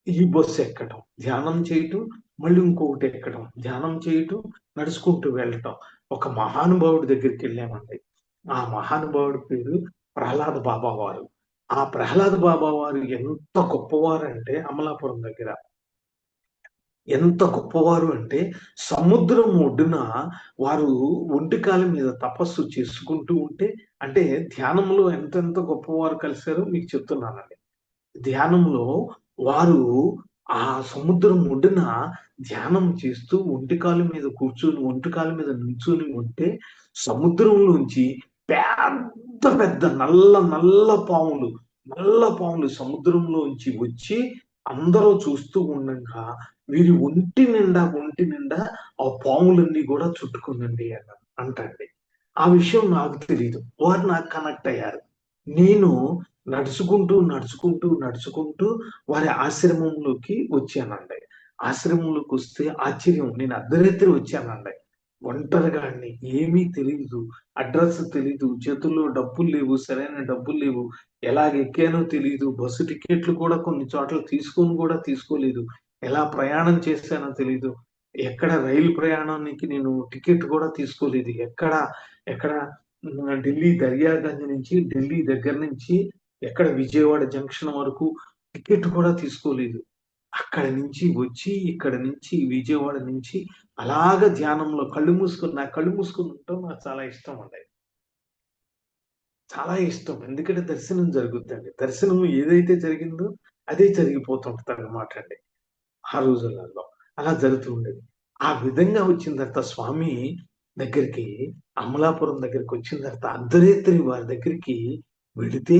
ఈ బస్సు ఎక్కడం, ధ్యానం చేయటం, మళ్ళీ ఇంకొకటి ఎక్కడం, ధ్యానం చేయటం, నడుచుకుంటూ వెళ్ళటం. ఒక మహానుభావుడి దగ్గరికి వెళ్ళామండి. ఆ మహానుభావుడి పేరు ప్రహ్లాద్ బాబా వారు. ఆ ప్రహ్లాద్ బాబా వారు ఎంత గొప్పవారంటే, అమలాపురం దగ్గర ఎంత గొప్పవారు అంటే సముద్రం ఒడ్డున వారు ఒంటికాల మీద తపస్సు చేసుకుంటూ ఉంటే, అంటే ధ్యానంలో ఎంతెంత గొప్పవారు కలిసారో మీకు చెప్తున్నానండి. ధ్యానంలో వారు ఆ సముద్రం ఒడ్డున ధ్యానం చేస్తూ ఒంటికాల మీద కూర్చొని, ఒంటికాల మీద నుంచొని ఉంటే సముద్రంలోంచి పెద్ద పెద్ద నల్ల పాములు సముద్రంలోంచి వచ్చి అందరూ చూస్తూ ఉండంగా వీరి ఒంటి నిండా ఆ పాములన్నీ కూడా చుట్టుకుందండి అంటండి. ఆ విషయం నాకు తెలీదు. వారు నాకు కనెక్ట్ అయ్యారు. నేను నడుచుకుంటూ వారి ఆశ్రమంలోకి వచ్చానండి. ఆశ్రమంలోకి వస్తే ఆశ్చర్యం, నేను అర్ధరాత్రి వచ్చానండి. ఒంటరిగాడిని, ఏమీ తెలీదు, అడ్రస్ తెలీదు, చేతుల్లో డబ్బులు లేవు, సరైన డబ్బులు లేవు, ఎలాగ ఎక్కానో తెలీదు, బస్సు టికెట్లు కూడా కొన్ని చోట్ల కూడా తీసుకోలేదు, ఎలా ప్రయాణం చేశానో తెలీదు, ఎక్కడ రైలు ప్రయాణానికి నేను టికెట్ కూడా తీసుకోలేదు, ఎక్కడ ఢిల్లీ దర్యాగంజ్ నుంచి ఢిల్లీ దగ్గర నుంచి ఎక్కడ విజయవాడ జంక్షన్ వరకు టికెట్ కూడా తీసుకోలేదు. అక్కడ నుంచి వచ్చి ఇక్కడ నుంచి విజయవాడ నుంచి అలాగ ధ్యానంలో కళ్ళు మూసుకొని ఉండటం నాకు చాలా ఇష్టం అండి. చాలా ఇష్టం. ఎందుకంటే దర్శనం జరుగుద్దండి. దర్శనం ఏదైతే జరిగిందో అదే జరిగిపోతుంటదన్నమాట అండి. ఆ రోజులలో అలా జరుగుతూ ఉండేది. ఆ విధంగా వచ్చిన తర్వాత స్వామి దగ్గరికి, అమలాపురం దగ్గరికి వచ్చిన తర్వాత అర్ధరాత్రి వారి దగ్గరికి వెళితే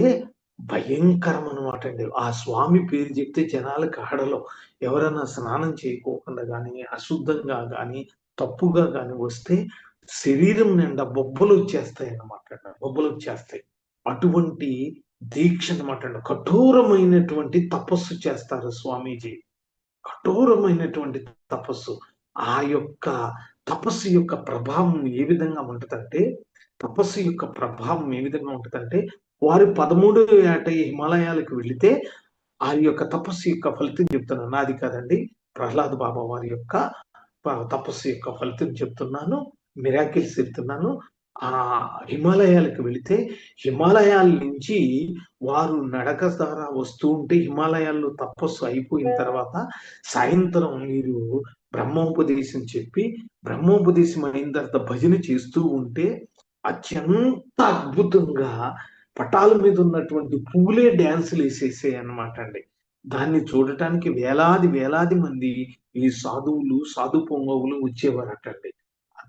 భయంకరం అనమాట అండి. ఆ స్వామి పేరు చెప్తే జనాలకి హడలు. ఎవరైనా స్నానం చేయకోకుండా గాని, అశుద్ధంగా గాని, తప్పుగా గాని వస్తే శరీరం నిండా బొబ్బలొచ్చేస్తాయన్నమాట అండి. బొబ్బలొచ్చేస్తాయి. అటువంటి దీక్ష అనమాట అండి. కఠోరమైనటువంటి తపస్సు చేస్తారు స్వామీజీ. కఠోరమైనటువంటి తపస్సు. ఆ యొక్క తపస్సు యొక్క ప్రభావం ఏ విధంగా ఉంటదంటే, వారు 13వ ఏట హిమాలయాలకు వెళితే ఆ యొక్క తపస్సు యొక్క ఫలితం చెప్తున్నాను. నాది కాదండి. ప్రహ్లాద్ బాబా వారి యొక్క తపస్సు యొక్క ఫలితం చెప్తున్నాను. మిరాకిల్స్ చెప్తున్నాను. ఆ హిమాలయాలకు వెళితే హిమాలయాల నుంచి వారు నడక ద్వారా వస్తూ ఉంటే హిమాలయాల్లో తపస్సు అయిపోయిన తర్వాత సాయంత్రం మీరు బ్రహ్మోపదేశం అయిన తర్వాత భజన చేస్తూ ఉంటే అత్యంత అద్భుతంగా పటాల మీద ఉన్నటువంటి పువ్వులే డాన్సులు వేసేసాయి అన్నమాట అండి. దాన్ని చూడటానికి వేలాది మంది ఈ సాధువులు, సాధు పొంగవులు వచ్చేవారటండి.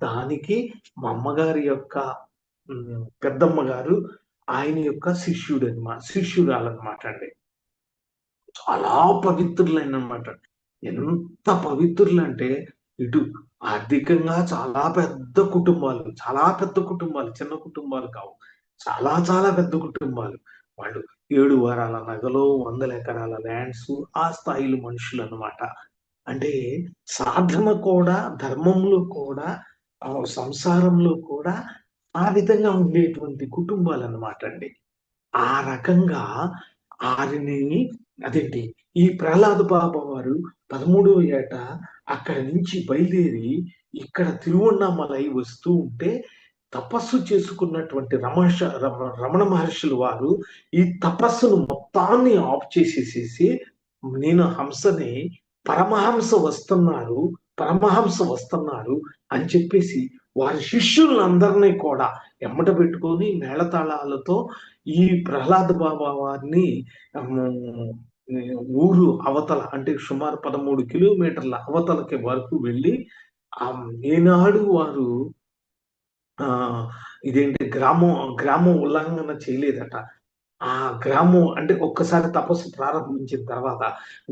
దానికి మా అమ్మగారి యొక్క పెద్దమ్మ గారు ఆయన యొక్క శిష్యురాలన్నమాట అండి. చాలా పవిత్రులైనమాట. ఎంత పవిత్రులంటే ఇటు ఆర్థికంగా చాలా పెద్ద కుటుంబాలు, చిన్న కుటుంబాలు కావు. చాలా పెద్ద కుటుంబాలు. వాళ్ళు 7 వారాల నగలు, 100 ఎకరాల ల్యాండ్స్, ఆ స్థాయిలో మనుషులన్నమాట. అంటే సాధన కూడా, ధర్మంలో కూడా, సంసారంలో కూడా ఆ విధంగా ఉండేటువంటి కుటుంబాలన్నమాట అండి. ఆ రకంగా ఆరిని అదేంటి ఈ ప్రహ్లాద బాబా వారు 13వ ఏట అక్కడి నుంచి బయలుదేరి ఇక్కడ తిరువన్నామలై వస్తూ ఉంటే తపస్సు చేసుకున్నటువంటి రమణ మహర్షులు వారు ఈ తపస్సును మొత్తాన్ని ఆఫ్ చేసేసేసి నేను హంసని పరమహంస వస్తున్నారు అని చెప్పేసి వారి శిష్యులందరినీ కూడా ఎమ్మట పెట్టుకొని మేళతాళాలతో ఈ ప్రహ్లాద బాబా వారిని ఊరు అవతల, అంటే సుమారు 13 కిలోమీటర్ల అవతలకి వరకు వెళ్ళి ఏనాడు వారు ఇదేంటి గ్రామం ఉల్లంఘన చేయలేదట. ఆ గ్రామం అంటే ఒక్కసారి తపస్సు ప్రారంభించిన తర్వాత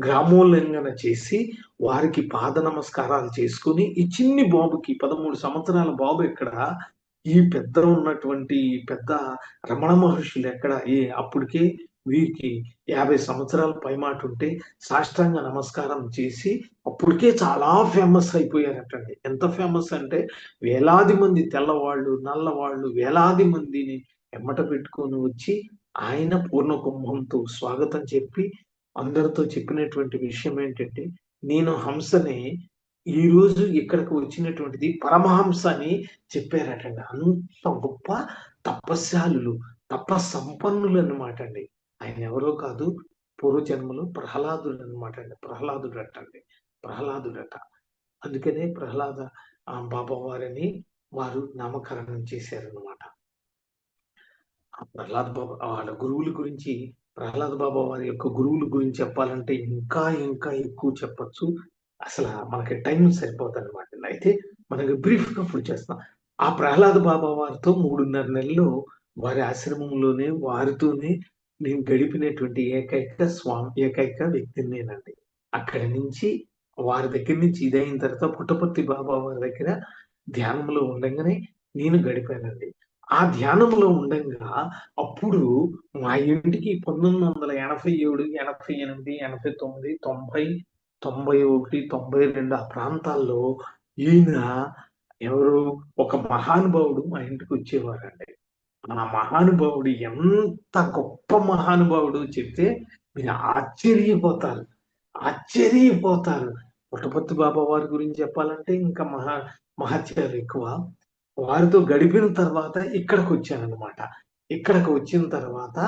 గ్రామోల్లంఘన చేసి వారికి పాద నమస్కారాలు చేసుకుని ఈ చిన్ని బాబుకి 13 సంవత్సరాల బాబు ఎక్కడ, ఈ ఉన్నటువంటి పెద్ద రమణ మహర్షులు ఎక్కడ, అప్పటికే వీరికి 50 సంవత్సరాల పైమాట ఉంటే సాష్టాంగ నమస్కారం చేసి అప్పటికే చాలా ఫేమస్ అయిపోయారటండి. ఎంత ఫేమస్ అంటే వేలాది మంది తెల్లవాళ్ళు, నల్లవాళ్ళు వేలాది మందిని ఎమ్మట పెట్టుకొని వచ్చి ఆయన పూర్ణ కుంభంతో స్వాగతం చెప్పి అందరితో చెప్పినటువంటి విషయం ఏంటంటే, నేను హంసని ఈ రోజు ఇక్కడికి వచ్చినటువంటిది పరమహంస అని చెప్పారటండి. అంత గొప్ప తపస్శాలులు, తపస్సంపన్నులు అన్నమాట అండి. ఆయన ఎవరో కాదు, పూర్వజన్మలో ప్రహ్లాదుడు అన్నమాట అండి. ప్రహ్లాదుడు అటండి. ప్రహ్లాదుడట. అందుకనే ప్రహ్లాద బాబా వారిని వారు నామకరణం చేశారన్నమాట. ఆ ప్రహ్లాద్ బాబా వాళ్ళ గురువుల గురించి, ప్రహ్లాద్ బాబా వారి యొక్క గురువుల గురించి చెప్పాలంటే ఇంకా ఎక్కువ చెప్పొచ్చు. అసలు మనకి టైం సరిపోదన్నమాట. అయితే మనకి బ్రీఫ్‌గా ఇప్పుడు చేస్తాం. ఆ ప్రహ్లాద్ బాబా వారితో 3.5 నెలలు వారి ఆశ్రమంలోనే వారితోనే నేను గడిపినటువంటి ఏకైక వ్యక్తిని నేనండి. అక్కడి నుంచి వారి దగ్గర నుంచి ఇదయిన తర్వాత పుట్టపర్తి బాబా వారి దగ్గర ధ్యానంలో ఉండంగానే నేను గడిపానండి. ఆ ధ్యానంలో ఉండంగా అప్పుడు మా ఇంటికి 1987, 88, 89, 90, 91, 92 ఆ ప్రాంతాల్లో ఈయన ఎవరు ఒక మహానుభావుడు మా ఇంటికి వచ్చేవారండి. ఆ మహానుభావుడు ఎంత గొప్ప మహానుభావుడో చెప్తే మీరు ఆశ్చర్యపోతారు. ఆశ్చర్యపోతారు. పుట్టపర్తి బాబా వారి గురించి చెప్పాలంటే ఇంకా మహత్యాలు ఎక్కువ. వారితో గడిపిన తర్వాత ఇక్కడికొచ్చానన్నమాట. ఇక్కడికి వచ్చిన తర్వాత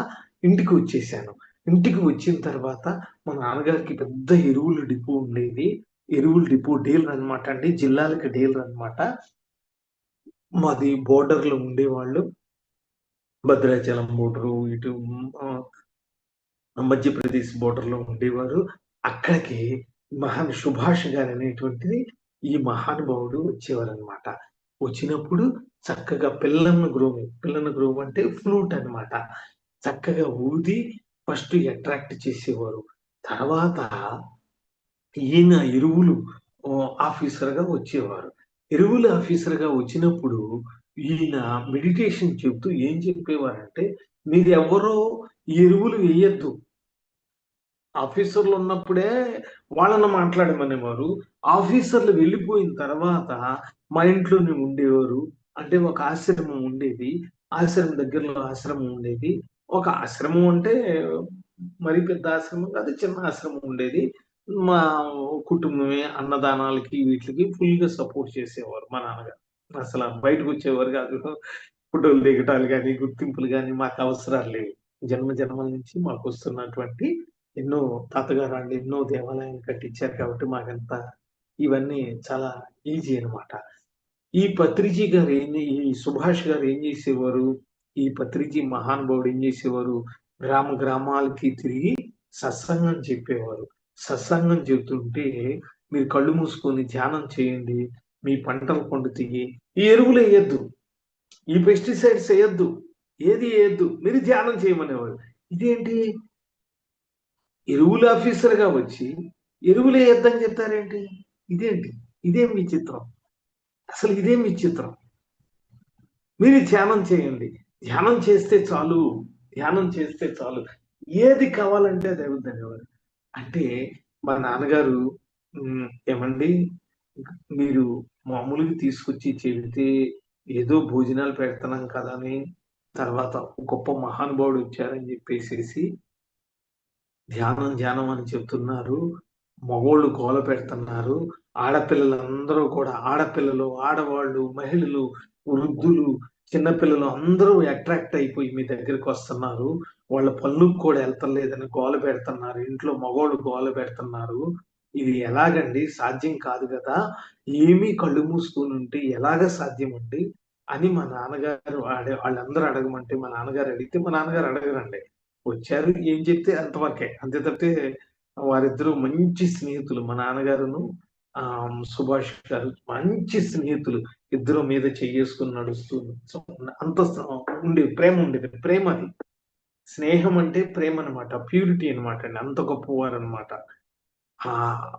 ఇంటికి వచ్చేసాను. ఇంటికి వచ్చిన తర్వాత మా నాన్నగారికి పెద్ద ఎరువుల డిపో ఉండేది. ఎరువుల డిపో డీలర్ అన్నమాట అండి. జిల్లాలకి డీలర్ అన్నమాట. మాది బోర్డర్‌లో ఉండేవాళ్ళు. భద్రాచలం బోర్డరు, ఇటు మధ్యప్రదేశ్ బోర్డర్‌లో ఉండేవారు. అక్కడికి సుభాష్ గారనేటువంటిది ఈ మహానుభావుడు వచ్చేవారనమాట. వచ్చినప్పుడు చక్కగా పిల్లన గ్రోవ్ అంటే ఫ్లూట్ అన్నమాట. చక్కగా ఊది ఫస్ట్ అట్రాక్ట్ చేసేవారు. తర్వాత ఈయన ఎరువులు ఆఫీసర్‌గా వచ్చేవారు. ఎరువుల ఆఫీసర్‌గా వచ్చినప్పుడు ఈయన మెడిటేషన్ చెప్తూ ఏం చెప్పేవారంటే, మీరెవ్వరూ ఈ ఎరువులు వేయొద్దు. ఆఫీసర్లు ఉన్నప్పుడే వాళ్ళని మాట్లాడమనేవారు. ఆఫీసర్లు వెళ్ళిపోయిన తర్వాత మా ఇంట్లోనే ఉండేవారు. అంటే ఒక ఆశ్రమం ఉండేది. ఆశ్రమం దగ్గరలో ఆశ్రమం ఉండేది. ఒక ఆశ్రమం అంటే మరీ పెద్ద ఆశ్రమం కాదు. చిన్న ఆశ్రమం ఉండేది. మా కుటుంబమే అన్నదానాలకి వీటిలకి ఫుల్‌గా సపోర్ట్ చేసేవారు మా నాన్నగారు. అసల బయటకొచ్చేవారు కాదు. ఫోటోలు దిగటాలు గాని, గుర్తింపులు గాని మాకు అవసరాలు లేవు. జన్మల నుంచి మాకొస్తున్నటువంటి ఎన్నో తాతగారు ఎన్నో దేవాలయాలు కట్టించారు కాబట్టి మాకంతా ఇవన్నీ చాలా ఈజీ అన్నమాట. ఈ పత్రిజీ గారు ఈ సుభాష్ గారు ఏం చేసేవారు? ఈ పత్రిజీ మహానుభావుడు ఏం చేసేవారు? గ్రామాలకి తిరిగి సత్సంగం చెప్పేవారు. సత్సంగం చెప్తుంటే మీరు కళ్ళు మూసుకొని ధ్యానం చేయండి. మీ పంటలు పండుతాయి. ఈ ఎరువులెయ్యొద్దు. ఈ పెస్టిసైడ్స్ ఎయొద్దు. ఏది ఎయొద్దు. మీరు ధ్యానం చేయమనేవారు. ఇదేంటి? ఎరువుల ఆఫీసర్‌గా వచ్చి ఎరువులెయొద్దని చెప్తారేంటి? ఇదేంటి? ఇదేం విచిత్రం. అసలు ఇదేం విచిత్రం. మీరు ధ్యానం చేయండి. ధ్యానం చేస్తే చాలు. ధ్యానం చేస్తే చాలు. ఏది కావాలంటే అది అవుద్దనేవారు. అంటే మా నాన్నగారు ఏమండి మీరు మామూలుగా తీసుకొచ్చి చెబితే ఏదో భోజనాలు పెడుతున్నాం కదా అని తర్వాత గొప్ప మహానుభావుడు వచ్చారని చెప్పేసేసి ధ్యానం అని చెప్తున్నారు. మగోళ్ళు గోల పెడుతున్నారు. ఆడపిల్లలందరూ కూడా ఆడపిల్లలు, ఆడవాళ్ళు, మహిళలు, వృద్ధులు, చిన్న పిల్లలు అందరూ అట్రాక్ట్ అయిపోయి మీ దగ్గరకొస్తున్నారు. వాళ్ళ పనులకు కూడా ఎళ్తలేదని గోల పెడుతున్నారు. ఇంట్లో మగోళ్ళు గోల పెడుతున్నారు. ఇది ఎలాగండి? సాధ్యం కాదు గదా! ఏమీ కళ్ళు మూసుకొనుంటే ఎలాగ సాధ్యమండి? అని మా నాన్నగారు ఆళ్ళందరూ అడగమంటే మా నాన్నగారు అడిగితే మా నాన్నగారు అడగరండి. వచ్చారు ఏం చెప్తే అంతవరకే. అంతే తప్పితే వారిద్దరూ మంచి స్నేహితులు. మా నాన్నగారును సుభాష్ గారు మంచి స్నేహితులు. ఇద్దరు మీద చెయ్యేసుకొని నడుస్తూ సో, అంత ఉండేది. ప్రేమ ఉండేది. ప్రేమ అది. స్నేహం అంటే ప్రేమనమాట. ప్యూరిటీ అనమాట అండి. అంత గొప్పవారనమాట. ఆ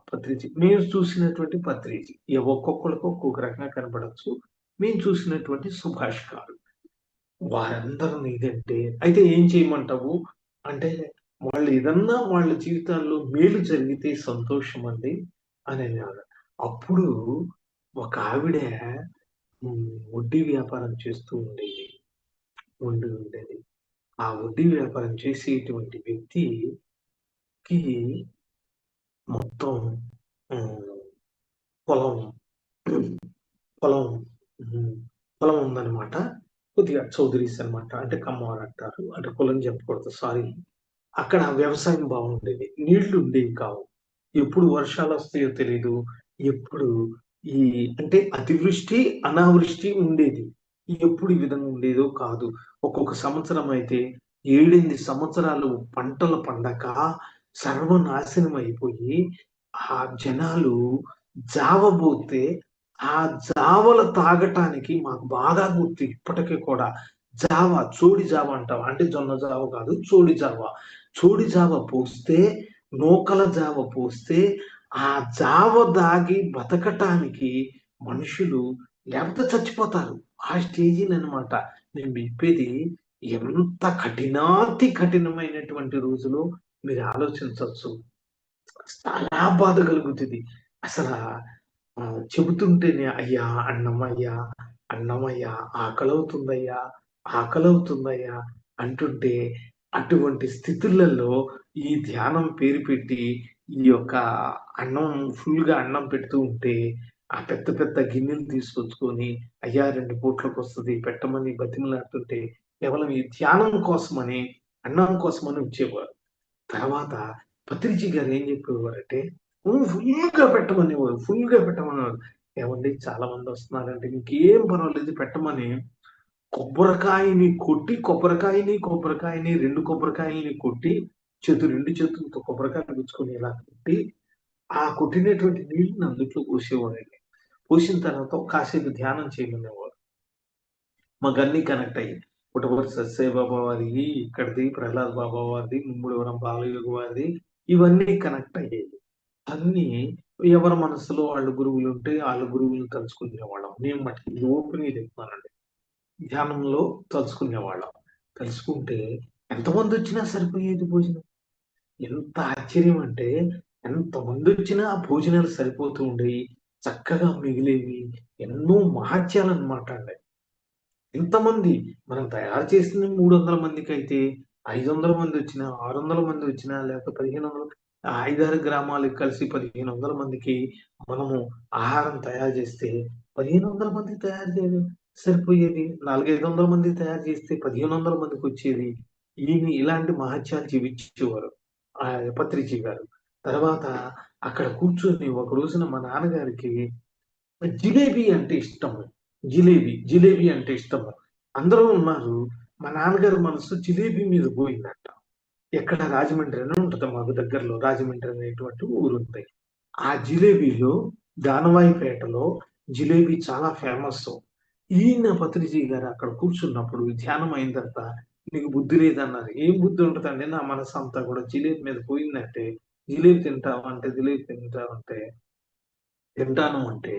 పత్రిజీ. మేము చూసినటువంటి పత్రిజీ. ఒక్కొక్కళ్ళకి ఒక్కొక్క రకంగా కనపడొచ్చు. మేము చూసినటువంటి సుభాష్ గారు. వారందరిని ఇదంటే అయితే ఏం చేయమంటావు? అంటే వాళ్ళు ఏదన్నా వాళ్ళ జీవితాల్లో మేలు జరిగితే సంతోషమండి అననేవారు. అప్పుడు ఒక ఆవిడ వడ్డీ వ్యాపారం చేస్తూ ఉండేది. ఆ వడ్డీ వ్యాపారం చేసేటువంటి వ్యక్తికి మొత్తం హ్మ్. పొలం పొలం హ్మ్. పొలం ఉందన్నమాట. కొద్దిగా చౌదరీస్ అన్నమాట. అంటే కమ్మవారు అంటారు. అంటే కులం చెప్పకూడదు సారీ. అక్కడ వ్యవసాయం బాగుండేది. నీళ్లు ఉండేవి కావు. ఎప్పుడు వర్షాలు వస్తాయో తెలీదు. ఎప్పుడు ఈ అంటే అతివృష్టి, అనావృష్టి ఉండేది. ఎప్పుడు ఈ విధంగా ఉండేదో కాదు. ఒక్కొక్క సంవత్సరం అయితే 7, 8 సంవత్సరాలు పంటలు పండక సర్వనాశనం అయిపోయి, ఆ జనాలు జావబోతే, ఆ జావలు తాగటానికి మాకు బాగా గుర్తు ఇప్పటికి కూడా. జావ, చోడి జావ అంటాం. అంటే జొన్న జావ కాదు, చోడి జావ. చోడి జావ పోస్తే, నూకల జావ పోస్తే, ఆ జావ దాగి బతకటానికి మనుషులు లేకపోతే చచ్చిపోతారు. ఆ స్టేజీలనమాట. నేను చెప్పేది ఎంత కఠినాతి కఠినమైనటువంటి రోజులు మీరు ఆలోచించొచ్చు. చాలా బాధ కలుగుతుంది. అసలా చెబుతుంటేనే అయ్యా అన్నమయ్యా, అన్నమయ్యా, ఆకలవుతుందయ్యా, ఆకలవుతుందయ్యా అంటుంటే, అటువంటి స్థితులలో ఈ ధ్యానం పేరు పెట్టి ఈ యొక్క అన్నం ఫుల్‌గా అన్నం పెడుతూ ఉంటే, ఆ పెద్ద పెద్ద గిన్నెలు తీసుకొచ్చుకొని, అయ్యా 2 పూట్లకొస్తది పెట్టమని బతిమిలాడుతుంటే, కేవలం ఈ ధ్యానం కోసమని, అన్నం కోసమని వచ్చేవారు. తర్వాత పత్రిజీ గారు ఏం చెప్పేవారంటే, ఫుల్‌గా పెట్టమనేవారు. ఫుల్‌గా పెట్టమనేవారు. ఏవండీ చాలా మందొస్తున్నారంటే, మీకేం పర్వాలేదు పెట్టమని కొబ్బరికాయని 2 కొబ్బరికాయలని కొట్టి, 2 చేతులతో కొబ్బరికాయలు గుచ్చుకొని ఇలా కొట్టి, ఆ కొట్టినటువంటి నీళ్ళని అందుట్లో పోసేవారండి. పోసిన తర్వాత కాసేపు ధ్యానం చేయమనేవారు. మాకన్నీ కనెక్ట్ అయ్యాయి. పుట్టపర్తి సత్యసాయిబాబా వారియి, ఇక్కడిది ప్రహ్లాద్ బాబా వారిది, ముమ్మడివరం బాలయోగి వారిది ఇవన్నీ కనెక్ట్ అయ్యాయి. అన్నీ ఎవరి మనసులో వాళ్ళ గురువులుంటే ఆళ్ళ గురువులను తలుచుకునేవాళ్ళం. నేను మటికి ఇది ఓపెన్‌గా చెప్తున్నానండి. ధ్యానంలో తలుచుకునేవాళ్ళం. తలుచుకుంటే ఎంతమందొచ్చినా సరిపోయేది భోజనం. ఎంత ఆశ్చర్యం అంటే ఎంతమందొచ్చినా ఆ భోజనాలు సరిపోతూ ఉండేయి. చక్కగా మిగిలేవి. ఎన్నో మహత్యాలన్నమాట అండి. ఇంతమంది మనం తయారు చేసింది 300 మందికైతే 500 మందొచ్చినా, 600 మందొచ్చినా లేకపోతే 1500 5, 6 గ్రామాలకు కలిసి 1500 మందికి మనము ఆహారం తయారు చేస్తే 1500 మందికి తయారు చేయడం సరిపోయేది. 4, 500 మందికి తయారు చేస్తే 1500 మందికొచ్చేది. ఇలాంటి మహత్యాలు చూపించేవారు. పత్రిజీ గారు. తర్వాత అక్కడ కూర్చొని ఒక రోజున మా నాన్నగారికి జిలేబీ అంటే ఇష్టము. జిలేబీ అంటే ఇష్టము. అందరూ ఉన్నారు. మా నాన్నగారి మనసు జిలేబీ మీద పోయిందంట. ఎక్కడ రాజమండ్రి అని ఉంటది మాకు దగ్గరలో. రాజమండ్రి అనేటువంటి ఊరుంది. ఆ జిలేబీలో దానవాయిపేటలో జిలేబీ చాలా ఫేమస్సు. ఈయన పత్రిజీ గారు అక్కడ కూర్చున్నప్పుడు ధ్యానం అయిన తర్వాత "నీకు బుద్ధి లేదన్నారు." ఏం బుద్ధి ఉంటదండి? నా మనసంతా కూడా జిలేబీ మీద పోయిందంటే, జిలేబీ తింటావా అంటే, జిలేబీ తింటావంటే తింటాను అంటే,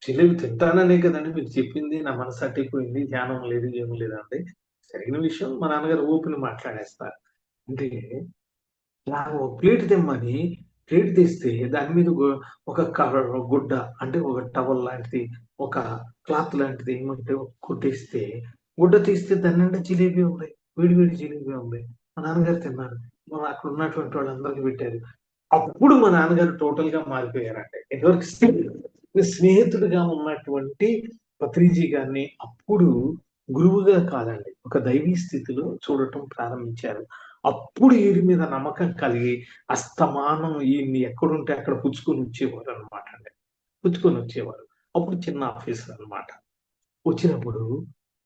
జిలేబి తింటాననే కదండీ మీకు చెప్పింది. నా మనసు అట్టయిపోయింది. ధ్యానం లేదు, ఏమి లేదంటే, జరిగిన విషయం మా నాన్నగారు ఓపెన్ మాట్లాడేస్తారు. అంటే ఇలా ఒక ప్లేట్ తెమ్మని, ప్లేట్ తెస్తే దాని మీద ఒక గుడ్డ అంటే ఒక టవల్ లాంటిది, ఒక క్లాత్ లాంటిది ఏమంటే కొట్టేస్తే, గుడ్డ తీస్తే దాని నిండా జిలేబీ ఉంది. వేడి వేడి జిలేబీ ఉంది. మా నాన్నగారు తిన్నారు. అక్కడ ఉన్నటువంటి వాళ్ళందరికి పెట్టారు. అప్పుడు మా నాన్నగారు టోటల్‌గా మారిపోయారండి. ఇదివరకు స్నేహితుడిగా ఉన్నటువంటి పత్రిజీ గారిని అప్పుడు గురువుగా కాదండి. ఒక దైవీ స్థితిలో చూడటం ప్రారంభించారు. అప్పుడు ఈయన మీద నమ్మకం కలిగి అస్తమానం ఈయన్ని ఎక్కడుంటే అక్కడ పుచ్చుకొని వచ్చేవారనమాట అండి. పుచ్చుకొని వచ్చేవారు. అప్పుడు చిన్న ఆఫీసర్ అనమాట. వచ్చినప్పుడు